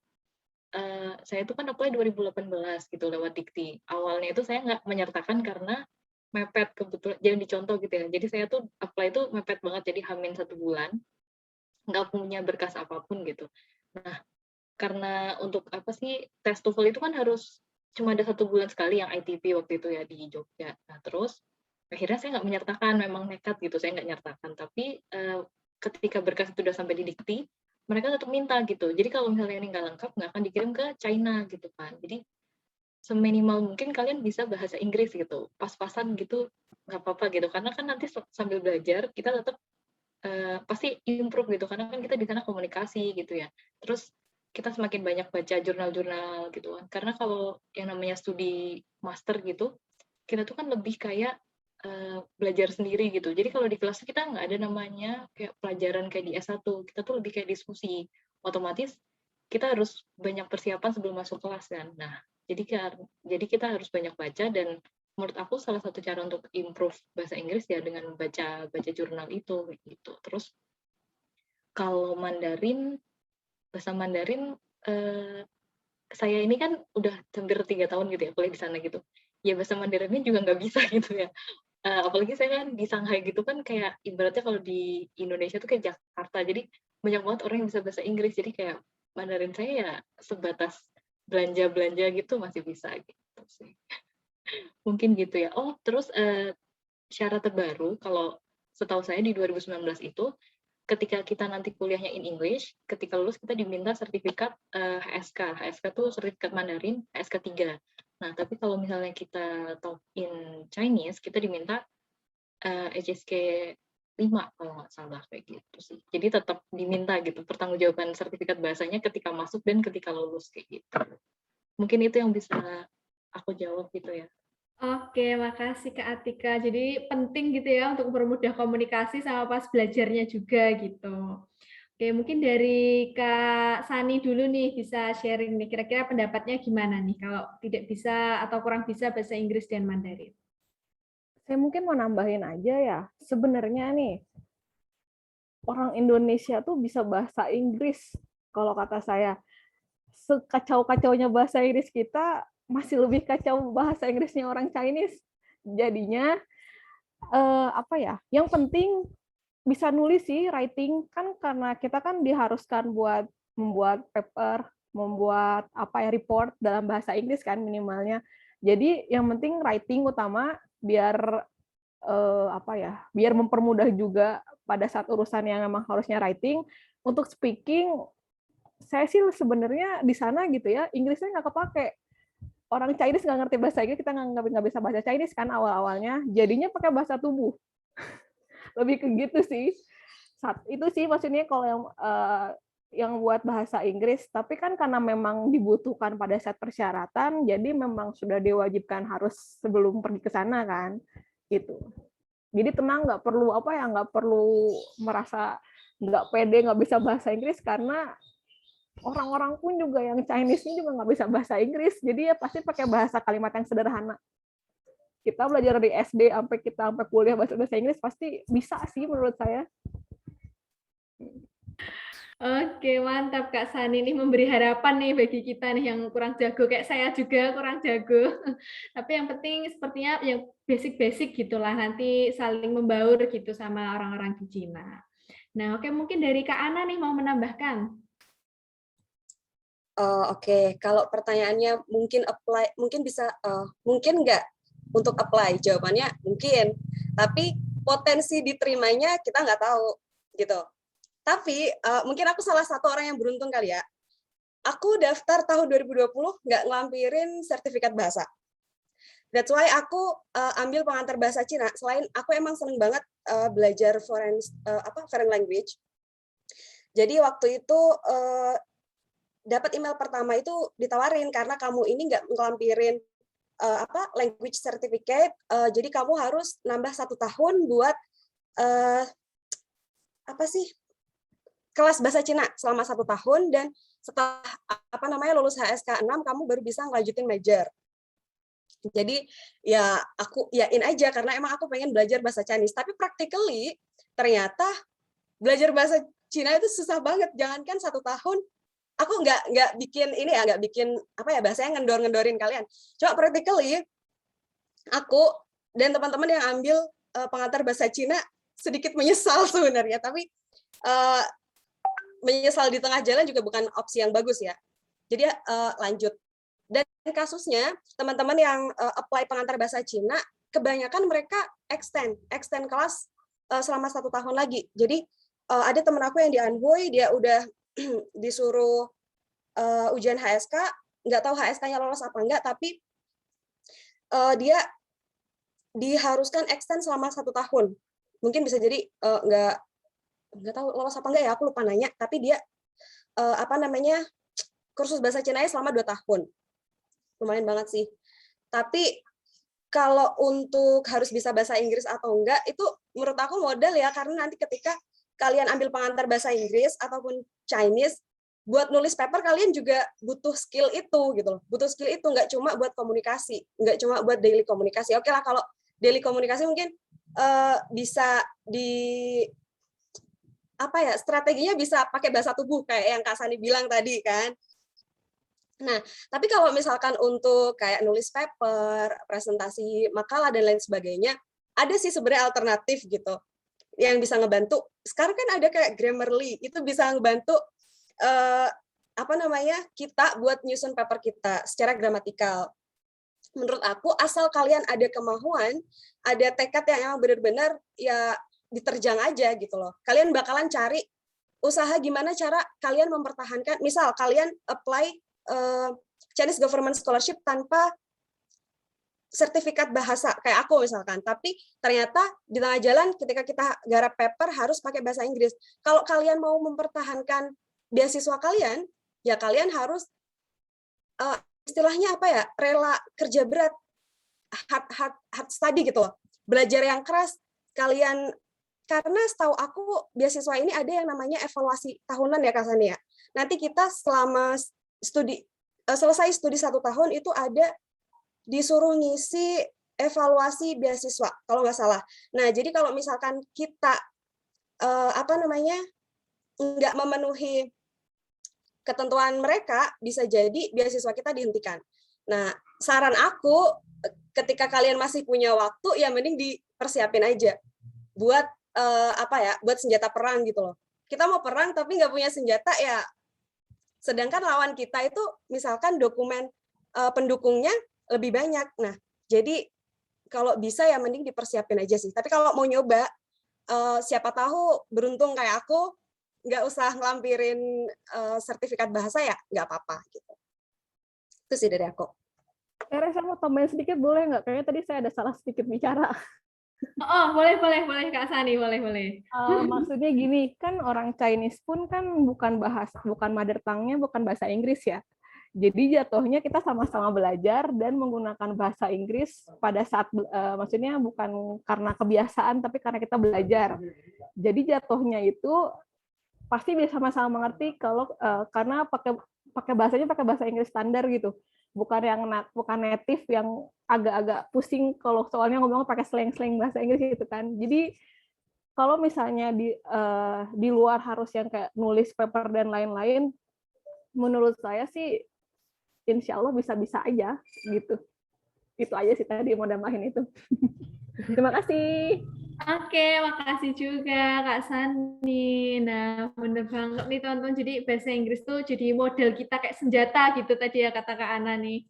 saya itu kan apply 2018 gitu lewat Dikti. Awalnya itu saya nggak menyertakan karena mepet kebetulan, jangan dicontoh gitu ya. Jadi saya tuh apply tuh mepet banget, jadi hamin 1 bulan, nggak punya berkas apapun gitu. Nah, karena untuk apa sih, tes TOEFL itu kan harus cuma ada 1 bulan sekali yang ITP waktu itu ya di Jogja. Nah terus akhirnya saya nggak menyertakan, memang nekat gitu, saya nggak nyertakan. Tapi ketika berkas itu udah sampai di Dikti, mereka tetap minta gitu. Jadi kalau misalnya ini nggak lengkap, nggak akan dikirim ke China gitu kan. Jadi seminimal mungkin kalian bisa bahasa Inggris gitu, pas-pasan gitu nggak apa-apa gitu, karena kan nanti sambil belajar kita tetap pasti improve gitu, karena kan kita di sana komunikasi gitu ya. Terus kita semakin banyak baca jurnal-jurnal gitu kan, karena kalau yang namanya studi master gitu, kita tuh kan lebih kayak belajar sendiri gitu. Jadi kalau di kelas kita nggak ada namanya kayak pelajaran kayak di S1, kita tuh lebih kayak diskusi. Otomatis kita harus banyak persiapan sebelum masuk kelas kan. Nah, jadi kita harus banyak baca, dan menurut aku salah satu cara untuk improve bahasa Inggris ya dengan baca jurnal itu gitu. Terus kalau bahasa Mandarin saya ini kan udah hampir 3 tahun gitu ya kuliah di sana gitu. Ya bahasa Mandarinnya juga nggak bisa gitu ya. Apalagi saya kan di Shanghai gitu kan, kayak ibaratnya kalau di Indonesia tuh kayak Jakarta. Jadi banyak banget orang yang bisa bahasa Inggris. Jadi kayak Mandarin saya ya sebatas belanja-belanja gitu masih bisa gitu sih. Mungkin gitu ya. Oh, terus syarat terbaru kalau setahu saya di 2019 itu, ketika kita nanti kuliahnya in English, ketika lulus kita diminta sertifikat HSK. HSK tuh sertifikat Mandarin, HSK 3. Nah, tapi kalau misalnya kita talk in Chinese, kita diminta HSK 5 kalau nggak salah kayak gitu sih. Jadi tetap diminta gitu pertanggungjawaban sertifikat bahasanya ketika masuk dan ketika lulus kayak gitu. Mungkin itu yang bisa aku jawab gitu ya. Oke, makasih Kak Atika. Jadi penting gitu ya untuk mempermudah komunikasi sama pas belajarnya juga gitu. Oke, mungkin dari Kak Sani dulu nih bisa sharing nih, kira-kira pendapatnya gimana nih kalau tidak bisa atau kurang bisa bahasa Inggris dan Mandarin? Saya mungkin mau nambahin aja ya, sebenarnya nih, orang Indonesia tuh bisa bahasa Inggris, kalau kata saya. Sekacau-kacaunya bahasa Inggris kita, masih lebih kacau bahasa Inggrisnya orang Chinese. Jadinya, apa ya, yang penting bisa nulis sih, writing, kan karena kita kan diharuskan buat membuat paper, membuat apa ya, report dalam bahasa Inggris kan minimalnya. Jadi yang penting writing utama, biar apa ya, biar mempermudah juga pada saat urusan yang memang harusnya writing. Untuk speaking, saya sih sebenarnya di sana gitu ya, Inggrisnya nggak kepake. Orang Chinese nggak ngerti bahasa Inggris, kita nggak bisa bahasa Chinese kan awal-awalnya, jadinya pakai bahasa tubuh. Lebih ke gitu sih. Itu sih maksudnya kalau yang buat bahasa Inggris, tapi kan karena memang dibutuhkan pada saat persyaratan, jadi memang sudah diwajibkan harus sebelum pergi ke sana kan, gitu. Jadi tenang, nggak perlu apa ya, nggak perlu merasa nggak pede nggak bisa bahasa Inggris, karena orang-orang pun juga yang Chinese ini juga nggak bisa bahasa Inggris, jadi ya pasti pakai bahasa kalimat yang sederhana. Kita belajar dari SD sampai kuliah bahasa Inggris pasti bisa sih menurut saya. Oke, mantap Kak Sani nih, memberi harapan nih bagi kita nih yang kurang jago, kayak saya juga kurang jago. Tapi yang penting sepertinya yang basic-basic gitulah, nanti saling membaur gitu sama orang-orang di Cina. Nah, oke, mungkin dari Kak Ana nih mau menambahkan. Oke, kalau pertanyaannya mungkin apply, mungkin bisa, mungkin nggak untuk apply? Jawabannya mungkin, tapi potensi diterimanya kita nggak tahu gitu. Tapi mungkin aku salah satu orang yang beruntung kali ya. Aku daftar tahun 2020 nggak ngelampirin sertifikat bahasa. That's why aku ambil pengantar bahasa Cina. Selain aku emang seneng banget belajar foreign language. Jadi waktu itu dapat email pertama itu ditawarin, karena kamu ini nggak ngelampirin language certificate, jadi kamu harus nambah 1 tahun buat kelas bahasa Cina selama 1 tahun, dan setelah lulus HSK 6 kamu baru bisa ngelanjutin major. Jadi ya aku yain aja karena emang aku pengen belajar bahasa Chinese, tapi practically ternyata belajar bahasa Cina itu susah banget. Jangankan 1 tahun, aku nggak bikin ini ya, nggak bikin bahasanya ngendor-ngendorin kalian. Cuma practically aku dan teman-teman yang ambil pengantar bahasa Cina sedikit menyesal sebenarnya, tapi menyesal di tengah jalan juga bukan opsi yang bagus ya. Jadi lanjut. Dan kasusnya teman-teman yang apply pengantar bahasa Cina, kebanyakan mereka extend kelas selama 1 tahun lagi. Jadi ada teman aku yang di Anhui, dia udah disuruh ujian HSK, nggak tahu HSK-nya lolos apa enggak, tapi dia diharuskan extend selama 1 tahun. Mungkin bisa jadi nggak tahu lolos apa enggak ya, aku lupa nanya, tapi dia kursus bahasa Cina selama 2 tahun. Lumayan banget sih. Tapi kalau untuk harus bisa bahasa Inggris atau enggak, itu menurut aku modal ya, karena nanti ketika kalian ambil pengantar bahasa Inggris ataupun Chinese, buat nulis paper kalian juga butuh skill itu gitu loh. Butuh skill itu, nggak cuma buat komunikasi, nggak cuma buat daily komunikasi. Oke lah, kalau daily komunikasi mungkin bisa strateginya bisa pakai bahasa tubuh kayak yang Kak Sani bilang tadi kan. Nah, tapi kalau misalkan untuk kayak nulis paper, presentasi makalah dan lain sebagainya, ada sih sebenarnya alternatif gitu yang bisa ngebantu. Sekarang kan ada kayak Grammarly, itu bisa ngebantu kita buat nyusun paper kita secara gramatikal. Menurut aku, asal kalian ada kemauan, ada tekad yang emang benar-benar ya diterjang aja gitu loh. Kalian bakalan cari usaha gimana cara kalian mempertahankan, misal kalian apply Chinese Government Scholarship tanpa sertifikat bahasa kayak aku misalkan, tapi ternyata di tengah jalan ketika kita garap paper harus pakai bahasa Inggris. Kalau kalian mau mempertahankan beasiswa kalian, ya kalian harus istilahnya rela kerja berat, hard study gitu loh, belajar yang keras kalian. Karena setahu aku beasiswa ini ada yang namanya evaluasi tahunan ya Kak Sani ya. Nanti kita selama selesai studi 1 tahun itu ada disuruh ngisi evaluasi beasiswa kalau nggak salah. Nah, jadi kalau misalkan kita nggak memenuhi ketentuan mereka, bisa jadi beasiswa kita dihentikan. Nah, saran aku ketika kalian masih punya waktu, ya mending dipersiapin aja buat buat senjata perang gitu loh. Kita mau perang tapi nggak punya senjata ya. Sedangkan lawan kita itu misalkan dokumen pendukungnya lebih banyak. Nah, jadi kalau bisa ya mending dipersiapin aja sih. Tapi kalau mau nyoba, siapa tahu beruntung kayak aku, nggak usah ngelampirin sertifikat bahasa ya, nggak apa-apa gitu. Itu sih dari aku. Saya mau tambahin sedikit boleh nggak? Kayaknya tadi saya ada salah sedikit bicara. Oh, boleh Kak Sani, boleh. Maksudnya gini, kan orang Chinese pun kan bukan mother tongue-nya bukan bahasa Inggris ya. Jadi jatuhnya kita sama-sama belajar dan menggunakan bahasa Inggris pada saat maksudnya bukan karena kebiasaan tapi karena kita belajar. Jadi jatuhnya itu pasti bisa sama-sama mengerti kalau karena pakai bahasa Inggris standar gitu. Bukan native yang agak-agak pusing kalau soalnya ngomong pakai slang bahasa Inggris gitu kan. Jadi kalau misalnya di luar harus yang kayak nulis paper dan lain-lain, menurut saya sih insya Allah bisa-bisa aja gitu. Itu aja sih tadi mau nambahin itu. Terima kasih. Oke, makasih juga Kak Sani. Nah, bener banget nih teman-teman. Jadi bahasa Inggris tuh jadi model kita kayak senjata gitu tadi ya kata Kak Ana nih.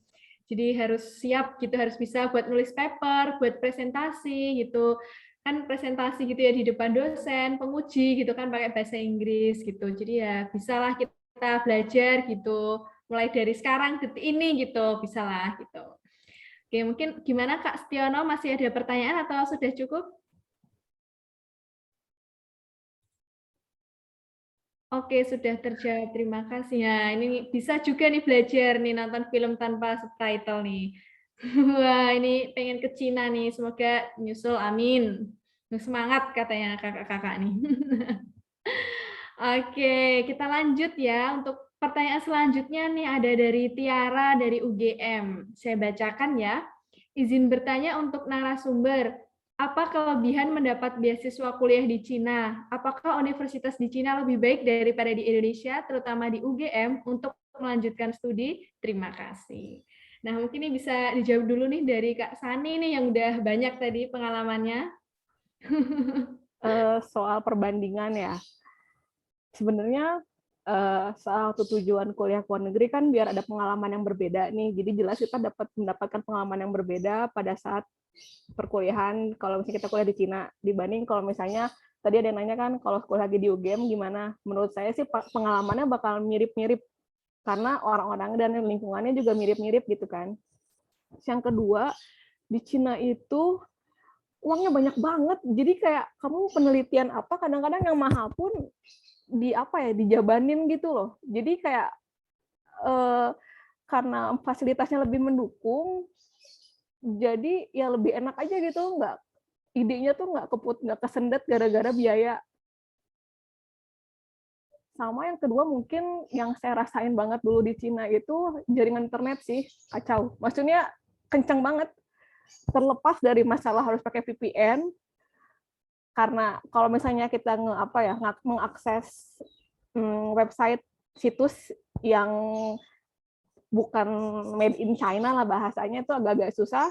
Jadi harus siap gitu, harus bisa buat nulis paper, buat presentasi gitu. Kan presentasi gitu ya di depan dosen, penguji gitu kan pakai bahasa Inggris gitu. Jadi ya bisalah kita belajar gitu. Mulai dari sekarang detik ini gitu, bisalah gitu. Oke, mungkin gimana Kak Setiono, masih ada pertanyaan atau sudah cukup? Oke, sudah terjawab. Terima kasih. Ya, ini bisa juga nih belajar nih nonton film tanpa subtitle nih. Wah, ini pengen ke Cina nih. Semoga nyusul, amin. Semangat katanya kakak-kakak nih. Oke, kita lanjut ya. Untuk pertanyaan selanjutnya nih ada dari Tiara dari UGM. Saya bacakan ya. Izin bertanya untuk narasumber. Apa kelebihan mendapat beasiswa kuliah di Cina? Apakah universitas di Cina lebih baik daripada di Indonesia, terutama di UGM, untuk melanjutkan studi? Terima kasih. Nah, mungkin ini bisa dijawab dulu nih dari Kak Sani nih yang udah banyak tadi pengalamannya. Soal perbandingan ya. Sebenarnya salah satu tujuan kuliah ke luar negeri kan biar ada pengalaman yang berbeda nih. Jadi jelas kita dapat mendapatkan pengalaman yang berbeda pada saat perkuliahan kalau misalnya kita kuliah di Cina dibanding kalau misalnya tadi ada yang nanya kan kalau kuliah lagi di UGM gimana. Menurut saya sih pengalamannya bakal mirip-mirip karena orang-orang dan lingkungannya juga mirip-mirip gitu kan. Yang kedua, di Cina itu uangnya banyak banget. Jadi kayak kamu penelitian apa kadang-kadang yang mahal pun dijabanin gitu loh. Jadi kayak karena fasilitasnya lebih mendukung, jadi ya lebih enak aja gitu, idenya tuh nggak kesendet gara-gara biaya. Sama yang kedua mungkin yang saya rasain banget dulu di Cina itu jaringan internet sih kacau. Maksudnya kenceng banget. Terlepas dari masalah harus pakai VPN, karena kalau misalnya kita mengakses website situs yang bukan made in China lah bahasanya itu agak-agak susah.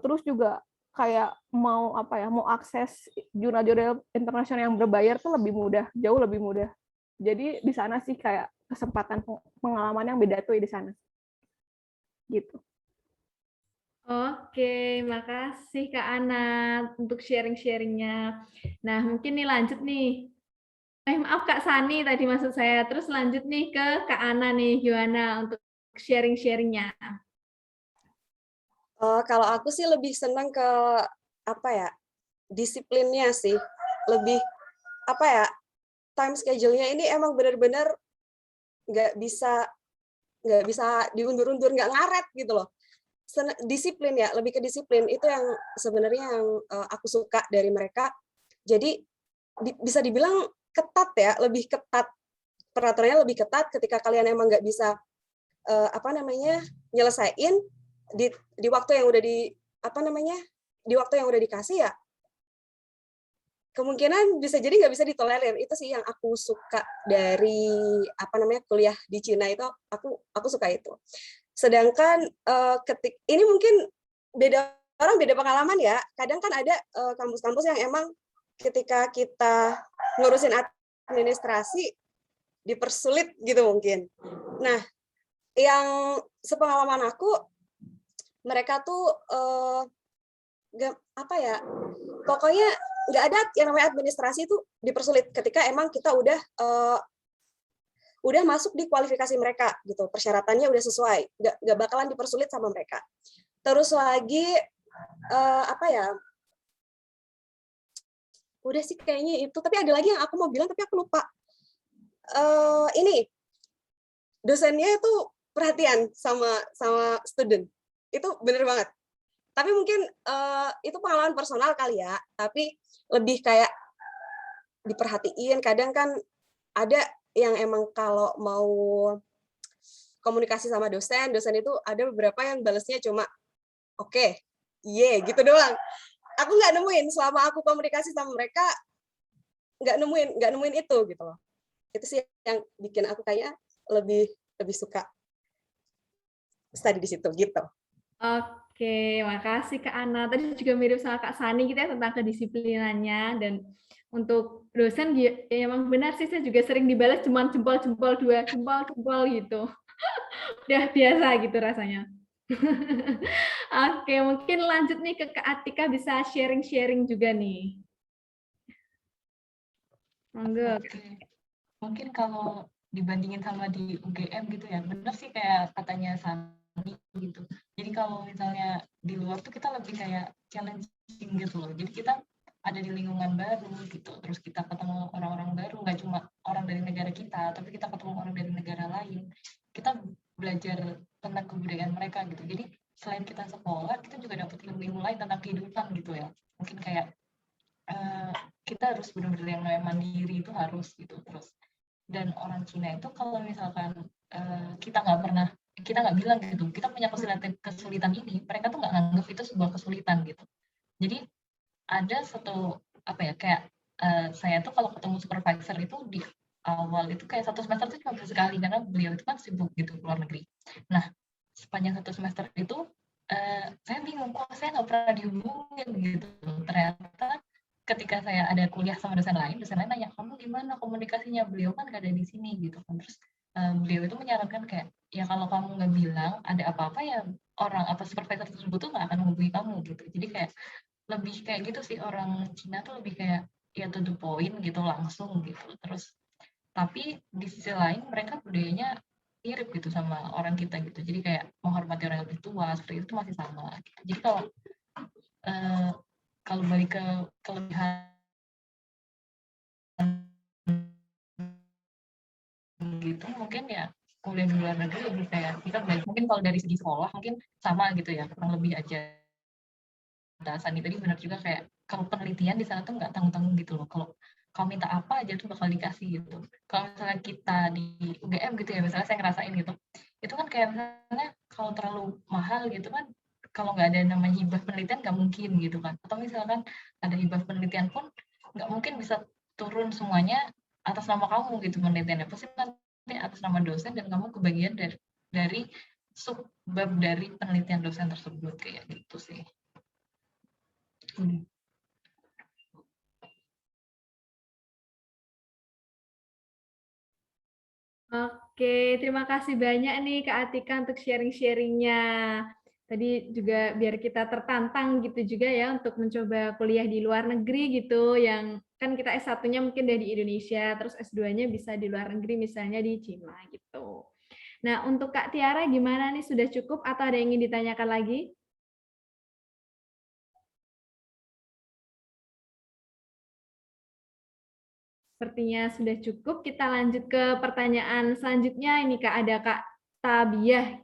Terus juga kayak mau akses jurnal-jurnal internasional yang berbayar tuh lebih mudah, jauh lebih mudah. Jadi di sana sih kayak kesempatan pengalaman yang beda tuh di sana. Gitu. Oke, makasih Kak Ana untuk sharing-sharingnya. Nah, mungkin nih lanjut nih. Maaf Kak Sani tadi maksud saya. Terus lanjut nih ke Kak Ana nih, gimana untuk sharing-sharingnya? Kalau aku sih lebih senang ke disiplinnya sih. Lebih time schedule-nya ini emang benar-benar nggak bisa diundur-undur, nggak ngaret gitu loh. Disiplin ya, lebih ke disiplin itu yang sebenarnya yang aku suka dari mereka. Jadi bisa dibilang ketat ya, lebih ketat, peraturannya lebih ketat. Ketika kalian emang nggak bisa nyelesain di waktu yang udah di waktu yang udah dikasih ya, kemungkinan bisa jadi nggak bisa ditolerir. Itu sih yang aku suka dari kuliah di Cina itu. Aku suka itu. Sedangkan ini mungkin orang beda pengalaman ya. Kadang kan ada kampus-kampus yang emang ketika kita ngurusin administrasi dipersulit gitu mungkin. Nah, yang sepengalaman aku, mereka tuh pokoknya nggak ada yang namanya administrasi itu dipersulit ketika emang kita udah masuk di kualifikasi mereka gitu, persyaratannya udah sesuai, nggak bakalan dipersulit sama mereka. Terus lagi udah sih kayaknya itu, tapi ada lagi yang aku mau bilang tapi aku lupa. Ini dosennya itu perhatian sama student, itu bener banget. Tapi mungkin itu pengalaman personal kali ya, tapi lebih kayak diperhatiin. Kadang kan ada yang emang kalau mau komunikasi sama dosen itu ada beberapa yang balesnya cuma oke, gitu doang. Aku nggak nemuin selama aku komunikasi sama mereka, nggak nemuin itu gitu loh. Itu sih yang bikin aku kayaknya lebih suka study di situ gitu. Oke, makasih Kak Ana. Tadi juga mirip sama Kak Sani gitu ya tentang kedisiplinannya, dan untuk dosen ya emang benar sih, saya juga sering dibalas cuma jempol-jempol 2, jempol-jempol gitu. Udah biasa gitu rasanya. Oke, mungkin lanjut nih ke Kak Atika, bisa sharing-sharing juga nih. Monggo. Mungkin kalau dibandingin sama di UGM gitu ya, benar sih kayak katanya Sani gitu. Jadi kalau misalnya di luar tuh kita lebih kayak challenging gitu loh. Jadi kita ada di lingkungan baru gitu, terus kita ketemu orang-orang baru, nggak cuma orang dari negara kita, tapi kita ketemu orang dari negara lain. Kita belajar tentang kebudayaan mereka gitu. Jadi selain kita sekolah, kita juga dapat ilmu lain tentang kehidupan gitu ya. Mungkin kayak kita harus benar-benar yang namanya mandiri itu harus gitu. Terus dan orang Cina itu kalau misalkan kita nggak bilang gitu, kita punya kesulitan ini, mereka tuh nggak nganggap itu sebuah kesulitan gitu. Jadi ada satu saya tuh kalau ketemu supervisor itu di awal itu kayak 1 semester tuh cuma sekali karena beliau itu kan sibuk gitu ke luar negeri. Nah sepanjang 1 semester itu saya bingung, kok saya nggak pernah dihubungin gitu. Ternyata ketika saya ada kuliah sama dosen lain nanya, kamu gimana komunikasinya? Beliau kan nggak ada di sini gitu kan. Terus beliau itu menyarankan kayak, ya kalau kamu nggak bilang ada apa-apa ya orang apa supervisor tersebut tuh nggak akan menghubungi kamu gitu. Jadi kayak lebih kayak gitu sih, orang Cina tuh lebih kayak ya to the point gitu, langsung gitu. Terus tapi di sisi lain mereka budayanya mirip gitu sama orang kita gitu. Jadi kayak menghormati orang yang lebih tua seperti itu masih sama gitu. Jadi kalau balik ke kelebihan gitu, mungkin ya kuliah di luar negeri lebih kayak kita belajar, mungkin kalau dari segi sekolah mungkin sama gitu ya, kurang lebih aja. Sani tadi benar juga, kayak kalau penelitian di sana tuh nggak tanggung-tanggung gitu loh. Kalau kamu minta apa aja tuh bakal dikasih gitu. Kalau misalnya kita di UGM gitu ya, misalnya saya ngerasain gitu, itu kan kayak misalnya kalau terlalu mahal gitu kan, kalau nggak ada namanya hibah penelitian nggak mungkin gitu kan. Atau misalkan ada hibah penelitian pun nggak mungkin bisa turun semuanya atas nama kamu gitu penelitiannya. Pasti nanti atas nama dosen dan kamu kebagian dari subbab dari penelitian dosen tersebut kayak gitu sih. Oke, terima kasih banyak nih Kak Atika untuk sharing-sharingnya. Tadi juga biar kita tertantang gitu juga ya untuk mencoba kuliah di luar negeri gitu, yang kan kita S1-nya mungkin dari Indonesia, terus S2-nya bisa di luar negeri misalnya di Cina gitu. Nah, untuk Kak Tiara gimana nih, sudah cukup atau ada yang ingin ditanyakan lagi? Sepertinya sudah cukup. Kita lanjut ke pertanyaan selanjutnya. Ini Kak, ada Kak Tabiah.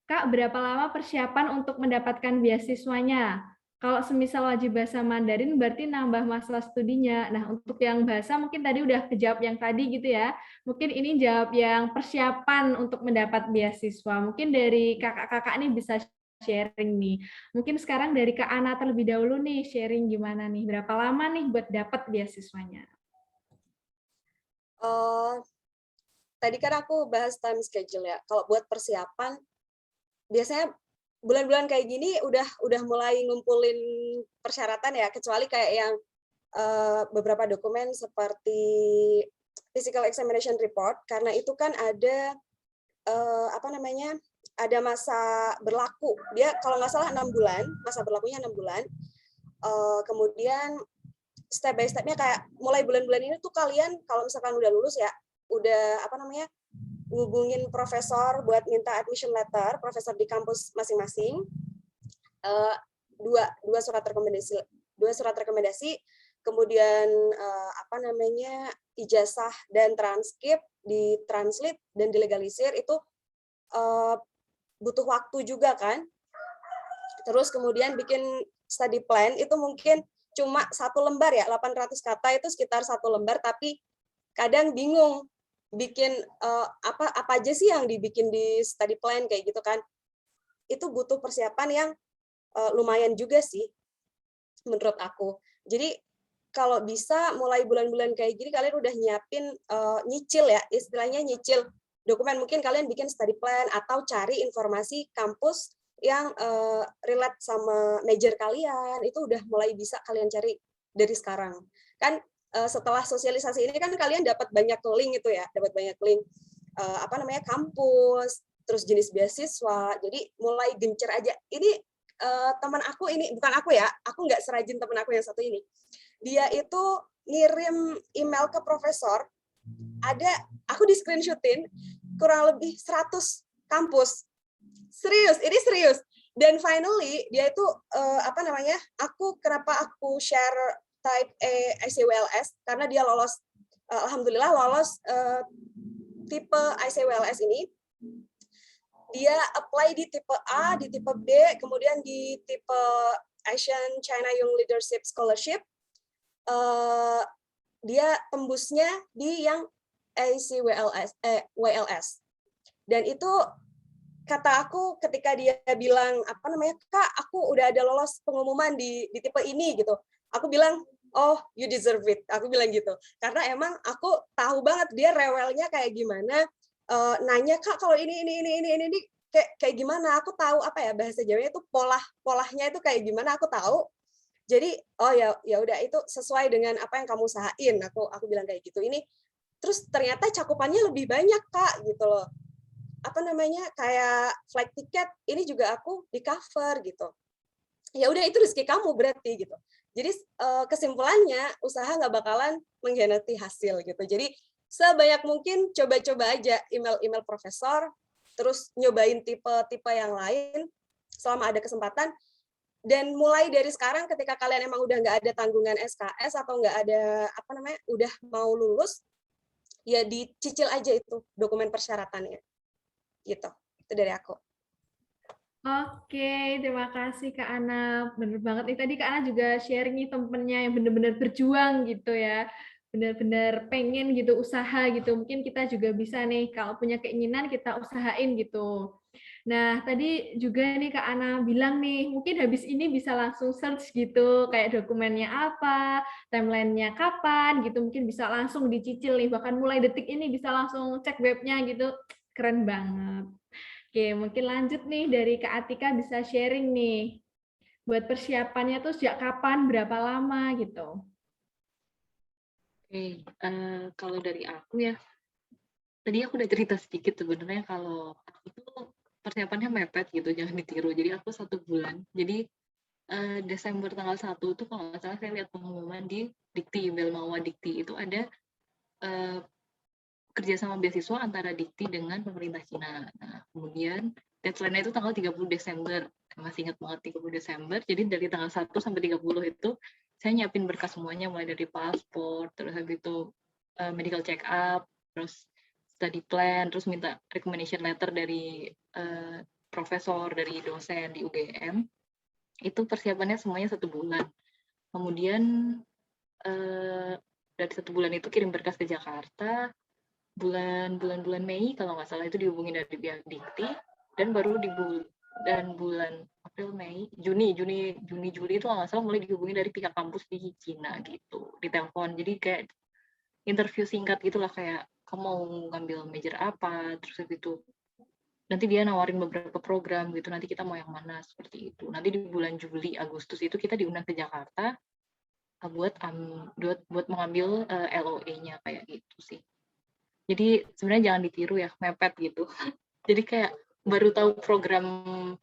Kak, berapa lama persiapan untuk mendapatkan beasiswanya? Kalau semisal wajib bahasa Mandarin berarti nambah masa studinya. Nah, untuk yang bahasa mungkin tadi udah kejawab yang tadi gitu ya. Mungkin ini jawab yang persiapan untuk mendapat beasiswa. Mungkin dari kakak-kakak nih bisa sharing nih. Mungkin sekarang dari Kak Ana terlebih dahulu nih, sharing gimana nih, berapa lama nih buat dapat beasiswanya? Tadi kan aku bahas time schedule ya. Kalau buat persiapan, biasanya bulan-bulan kayak gini udah mulai ngumpulin persyaratan ya, kecuali kayak yang beberapa dokumen seperti physical examination report, karena itu kan ada ada masa berlaku. Dia kalau nggak salah 6 bulan, masa berlakunya 6 bulan. Kemudian step by step-nya kayak mulai bulan-bulan ini tuh kalian kalau misalkan udah lulus ya, udah ngubungin profesor buat minta admission letter, profesor di kampus masing-masing, dua surat rekomendasi, kemudian ijazah dan transkrip ditranslate dan dilegalisir, itu butuh waktu juga kan. Terus kemudian bikin study plan, itu mungkin cuma 1 lembar ya, 800 kata itu sekitar 1 lembar, tapi kadang bingung bikin apa aja sih yang dibikin di study plan kayak gitu kan. Itu butuh persiapan yang lumayan juga sih menurut aku. Jadi kalau bisa mulai bulan-bulan kayak gini kalian udah nyiapin nyicil ya, istilahnya nyicil dokumen. Mungkin kalian bikin study plan atau cari informasi kampus yang relate sama major kalian, itu udah mulai bisa kalian cari dari sekarang. Kan setelah sosialisasi ini kan kalian dapat banyak link itu ya, dapat banyak link kampus, terus jenis beasiswa. Jadi mulai gencer aja. Ini teman aku ini, bukan aku ya, aku nggak serajin teman aku yang satu ini. Dia itu ngirim email ke profesor, aku di screenshotin kurang lebih 100 kampus. Serius, ini serius. Dan finally dia itu kenapa aku share type A ICWLS, karena dia lolos, alhamdulillah lolos tipe ICWLS ini. Dia apply di tipe A, di tipe B, kemudian di tipe Asian China Young Leadership Scholarship. Dia tembusnya di yang WLS. Dan itu kata aku ketika dia bilang Kak, aku udah ada lolos pengumuman di tipe ini gitu. Aku bilang, oh, you deserve it. Aku bilang gitu. Karena emang aku tahu banget dia rewelnya kayak gimana. Nanya, Kak, kalau ini kayak gimana, aku tahu apa ya bahasa Jawanya itu polahnya itu kayak gimana aku tahu. Jadi oh ya udah itu sesuai dengan apa yang kamu usahain. Aku bilang kayak gitu. Ini terus ternyata cakupannya lebih banyak Kak gitu loh. Apa namanya kayak flight ticket ini juga aku di cover gitu. Ya udah itu rezeki kamu berarti gitu. Jadi kesimpulannya usaha nggak bakalan mengkhianati hasil gitu. Jadi sebanyak mungkin coba-coba aja email profesor, terus nyobain tipe-tipe yang lain selama ada kesempatan. Dan mulai dari sekarang ketika kalian emang udah nggak ada tanggungan SKS atau nggak ada apa namanya udah mau lulus, ya dicicil aja itu dokumen persyaratannya gitu. Itu dari aku. Oke, terima kasih Kak Ana. Bener banget nih tadi Kak Ana juga sharing nih temennya yang bener-bener berjuang gitu ya. Bener-bener pengen gitu usaha gitu. Mungkin kita juga bisa nih kalau punya keinginan kita usahain gitu. Nah, tadi juga nih Kak Ana bilang nih, mungkin habis ini bisa langsung search gitu, kayak dokumennya apa, timeline-nya kapan gitu, mungkin bisa langsung dicicil nih, bahkan mulai detik ini bisa langsung cek webnya gitu. Keren banget. Oke, mungkin lanjut nih dari Kak Atika bisa sharing nih. Buat persiapannya tuh sejak kapan, berapa lama gitu. Oke, kalau dari aku ya, tadi aku udah cerita sedikit sebenarnya kalau aku tuh persiapannya mepet gitu, jangan ditiru. Jadi aku 1 bulan. Jadi Desember tanggal 1 tuh kalau nggak salah saya lihat pengumuman di Dikti, Belmawa Dikti itu ada kerjasama beasiswa antara Dikti dengan pemerintah Cina. Nah, kemudian deadline-nya itu tanggal 30 Desember. Masih ingat banget 30 Desember. Jadi dari tanggal 1 sampai 30 itu saya nyiapin berkas semuanya mulai dari paspor, terus habis itu medical check up, terus study plan, terus minta recommendation letter dari profesor, dari dosen di UGM. Itu persiapannya semuanya 1 bulan. Kemudian dari 1 bulan itu kirim berkas ke Jakarta. Bulan Mei kalau nggak salah itu dihubungin dari pihak Dikti, dan baru dan bulan April, Mei, Juni, Juli itu nggak salah mulai dihubungi dari pihak kampus di Cina gitu, di telepon. Jadi kayak interview singkat gitulah, kayak kamu mau ngambil major apa, terus itu nanti dia nawarin beberapa program gitu, nanti kita mau yang mana, seperti itu. Nanti di bulan Juli Agustus itu kita diundang ke Jakarta buat mengambil LOE-nya kayak gitu sih. Jadi sebenarnya jangan ditiru ya, mepet gitu. Jadi kayak baru tahu program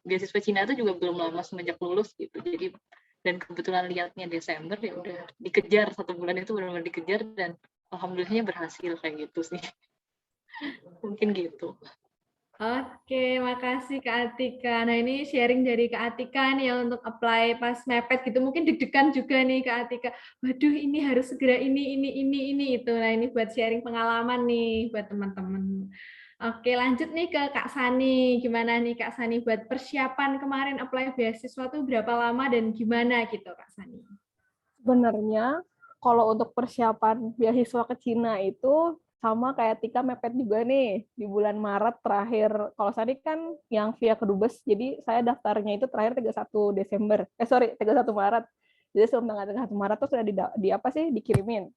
beasiswa Cina itu juga belum lama semenjak lulus gitu. Jadi dan kebetulan lihatnya Desember, ya udah dikejar 1 bulan itu benar-benar dikejar, dan alhamdulillahnya berhasil kayak gitu sih. Mungkin gitu. Oke, makasih Kak Atika. Nah, ini sharing dari Kak Atika nih ya untuk apply pas mepet gitu. Mungkin deg-degan juga nih Kak Atika. Waduh, ini harus segera ini itu. Nah, ini buat sharing pengalaman nih buat teman-teman. Oke, lanjut nih ke Kak Sani. Gimana nih Kak Sani buat persiapan kemarin apply beasiswa tuh berapa lama dan gimana gitu Kak Sani? Sebenarnya kalau untuk persiapan beasiswa ke Cina itu sama kayak Tika, mepet juga nih di bulan Maret terakhir. Kalau saya kan yang via Kedubes, jadi saya daftarnya itu terakhir 31 Desember. 31 Maret. Jadi sebelum tanggal 31 Maret tuh sudah dikirimin.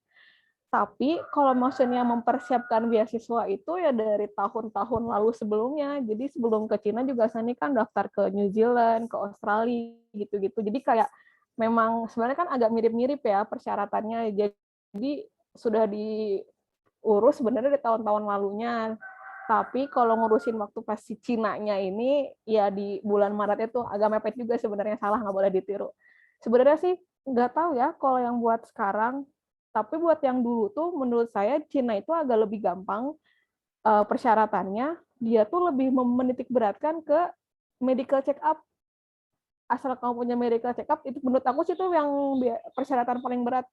Tapi kalau maksudnya mempersiapkan beasiswa itu ya dari tahun-tahun lalu sebelumnya. Jadi sebelum ke Cina juga saya kan daftar ke New Zealand, ke Australia gitu-gitu. Jadi kayak memang sebenarnya kan agak mirip-mirip ya persyaratannya. Jadi sudah diurus sebenarnya di tahun-tahun lalunya. Tapi kalau ngurusin waktu pas si Cina-nya ini, ya di bulan Maret itu agak mepet juga sebenarnya, salah, nggak boleh ditiru. Sebenarnya sih nggak tahu ya kalau yang buat sekarang, tapi buat yang dulu tuh menurut saya Cina itu agak lebih gampang persyaratannya. Dia tuh lebih menitik beratkan ke medical check up. Asal kamu punya medical check up, itu menurut aku sih itu yang persyaratan paling berat.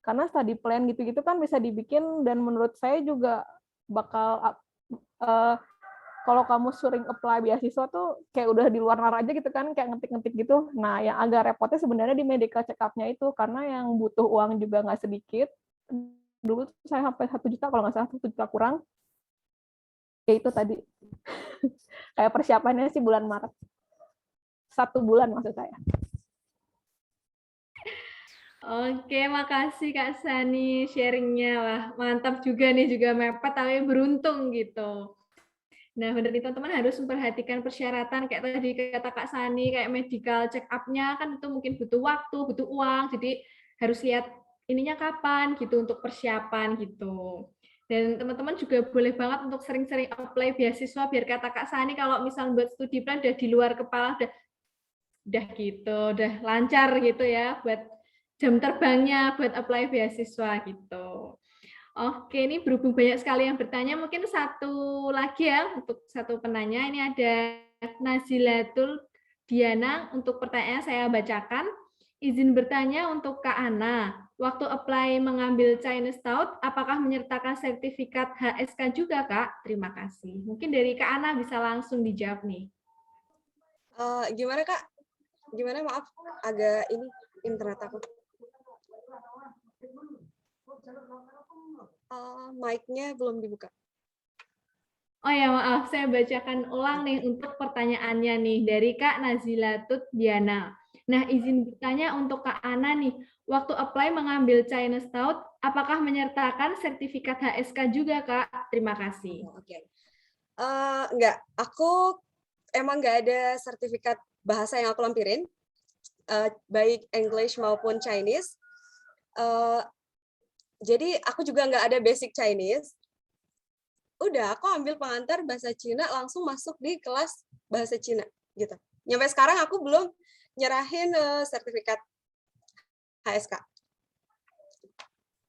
Karena study plan gitu-gitu kan bisa dibikin, dan menurut saya juga bakal kalau kamu sering apply beasiswa tuh kayak udah di luar nalar aja gitu kan, kayak ngetik-ngetik gitu. Nah, yang agak repotnya sebenarnya di medical check up-nya itu, karena yang butuh uang juga nggak sedikit. Dulu saya sampai 1 juta kalau nggak salah, 1 juta kurang. Ya itu tadi. Kayak persiapannya sih bulan Maret. 1 bulan maksud saya. Oke, makasih Kak Sani sharingnya. Wah, mantap juga nih, juga mepet tapi beruntung gitu. Nah, benar nih teman-teman harus memperhatikan persyaratan kayak tadi kata Kak Sani, kayak medical check up-nya kan itu mungkin butuh waktu, butuh uang, jadi harus lihat ininya kapan gitu untuk persiapan gitu. Dan teman-teman juga boleh banget untuk sering-sering apply beasiswa biar kata Kak Sani kalau misal buat studi plan udah di luar kepala udah gitu, udah lancar gitu ya buat jam terbangnya buat apply beasiswa gitu. Oke, ini berhubung banyak sekali yang bertanya, mungkin satu lagi ya untuk satu penanya. Ini ada Nazilatul Diana, untuk pertanyaan saya bacakan. Izin bertanya untuk Kak Ana, waktu apply mengambil Chinese TAUT, apakah menyertakan sertifikat HSK juga, Kak? Terima kasih. Mungkin dari Kak Ana bisa langsung dijawab nih. Gimana Kak? Gimana, maaf, agak ini internet aku. Mic-nya belum dibuka. Oh ya, maaf, saya bacakan ulang nih untuk pertanyaannya nih dari Kak Nazilatut Diana. Nah, izin bertanya untuk Kak Ana nih, waktu apply mengambil Chinese TAUT, apakah menyertakan sertifikat HSK juga, Kak? Terima kasih. Oke. Enggak, aku emang nggak ada sertifikat bahasa yang aku lampirin, baik English maupun Chinese. Jadi aku juga nggak ada basic Chinese. Udah, aku ambil pengantar bahasa Cina, langsung masuk di kelas bahasa Cina gitu. Nyampe sekarang aku belum nyerahin sertifikat HSK.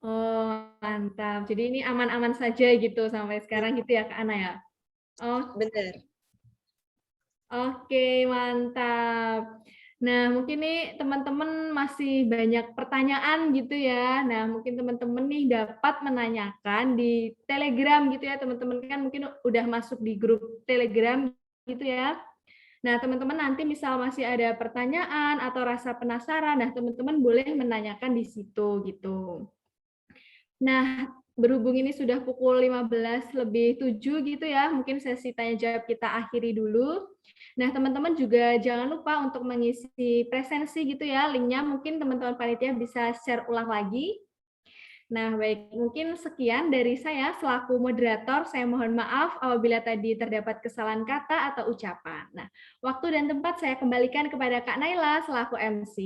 Oh, mantap. Jadi ini aman-aman saja gitu sampai sekarang gitu ya, Kak Ana ya? Oh, bener. Oke, mantap. Nah, mungkin nih teman-teman masih banyak pertanyaan gitu ya. Nah, mungkin teman-teman nih dapat menanyakan di Telegram gitu ya. Teman-teman kan mungkin udah masuk di grup Telegram gitu ya. Nah, teman-teman nanti misal masih ada pertanyaan atau rasa penasaran, nah teman-teman boleh menanyakan di situ gitu. Nah, berhubung ini sudah pukul 15:07 gitu ya, mungkin sesi tanya jawab kita akhiri dulu. Nah, teman-teman juga jangan lupa untuk mengisi presensi gitu ya, linknya mungkin teman-teman panitia bisa share ulang lagi. Nah, baik, mungkin sekian dari saya selaku moderator. Saya mohon maaf apabila tadi terdapat kesalahan kata atau ucapan. Nah, waktu dan tempat saya kembalikan kepada Kak Naila selaku MC.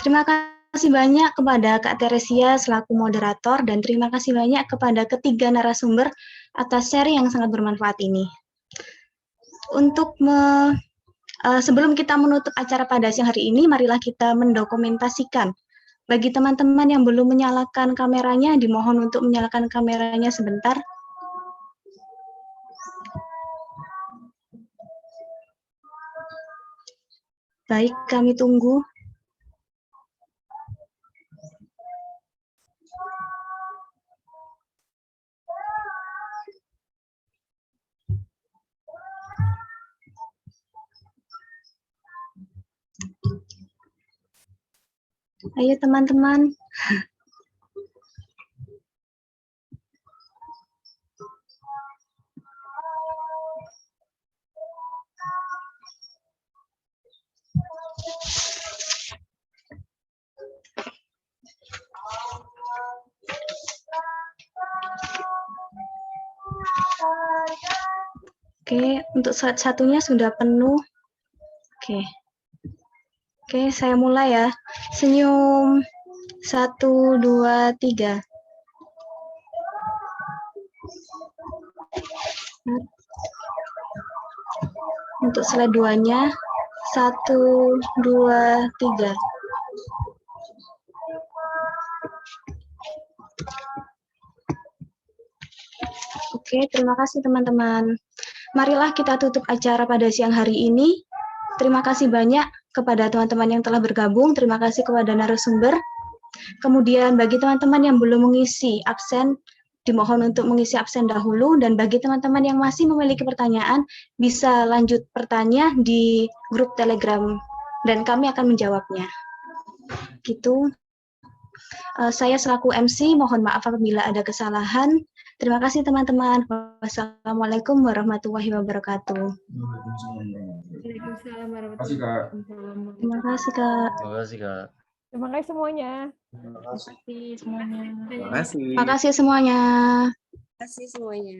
Terima kasih banyak kepada Kak Teresia selaku moderator dan terima kasih banyak kepada ketiga narasumber atas sharing yang sangat bermanfaat ini. Untuk sebelum kita menutup acara pada siang hari ini, marilah kita mendokumentasikan. Bagi teman-teman yang belum menyalakan kameranya, dimohon untuk menyalakan kameranya sebentar. Baik, kami tunggu. Ayo teman-teman. Oke, untuk slide satunya sudah penuh. Oke, saya mulai ya. Senyum. 1, 2, 3. Untuk slide 2-nya 1, 2, 3. Oke, terima kasih teman-teman. Marilah kita tutup acara pada siang hari ini. Terima kasih banyak kepada teman-teman yang telah bergabung. Terima kasih kepada narasumber. Kemudian bagi teman-teman yang belum mengisi absen, dimohon untuk mengisi absen dahulu. Dan bagi teman-teman yang masih memiliki pertanyaan, bisa lanjut bertanya di grup Telegram dan kami akan menjawabnya. Gitu. Saya selaku MC, mohon maaf apabila ada kesalahan. Terima kasih teman-teman. Wassalamualaikum warahmatullahi wabarakatuh. Waalaikumsalam warahmatullahi wabarakatuh. Terima kasih Kak. Terima kasih Kak. Terima kasih semuanya. Terima kasih semuanya. Terima kasih. Terima kasih semuanya. Terima kasih semuanya.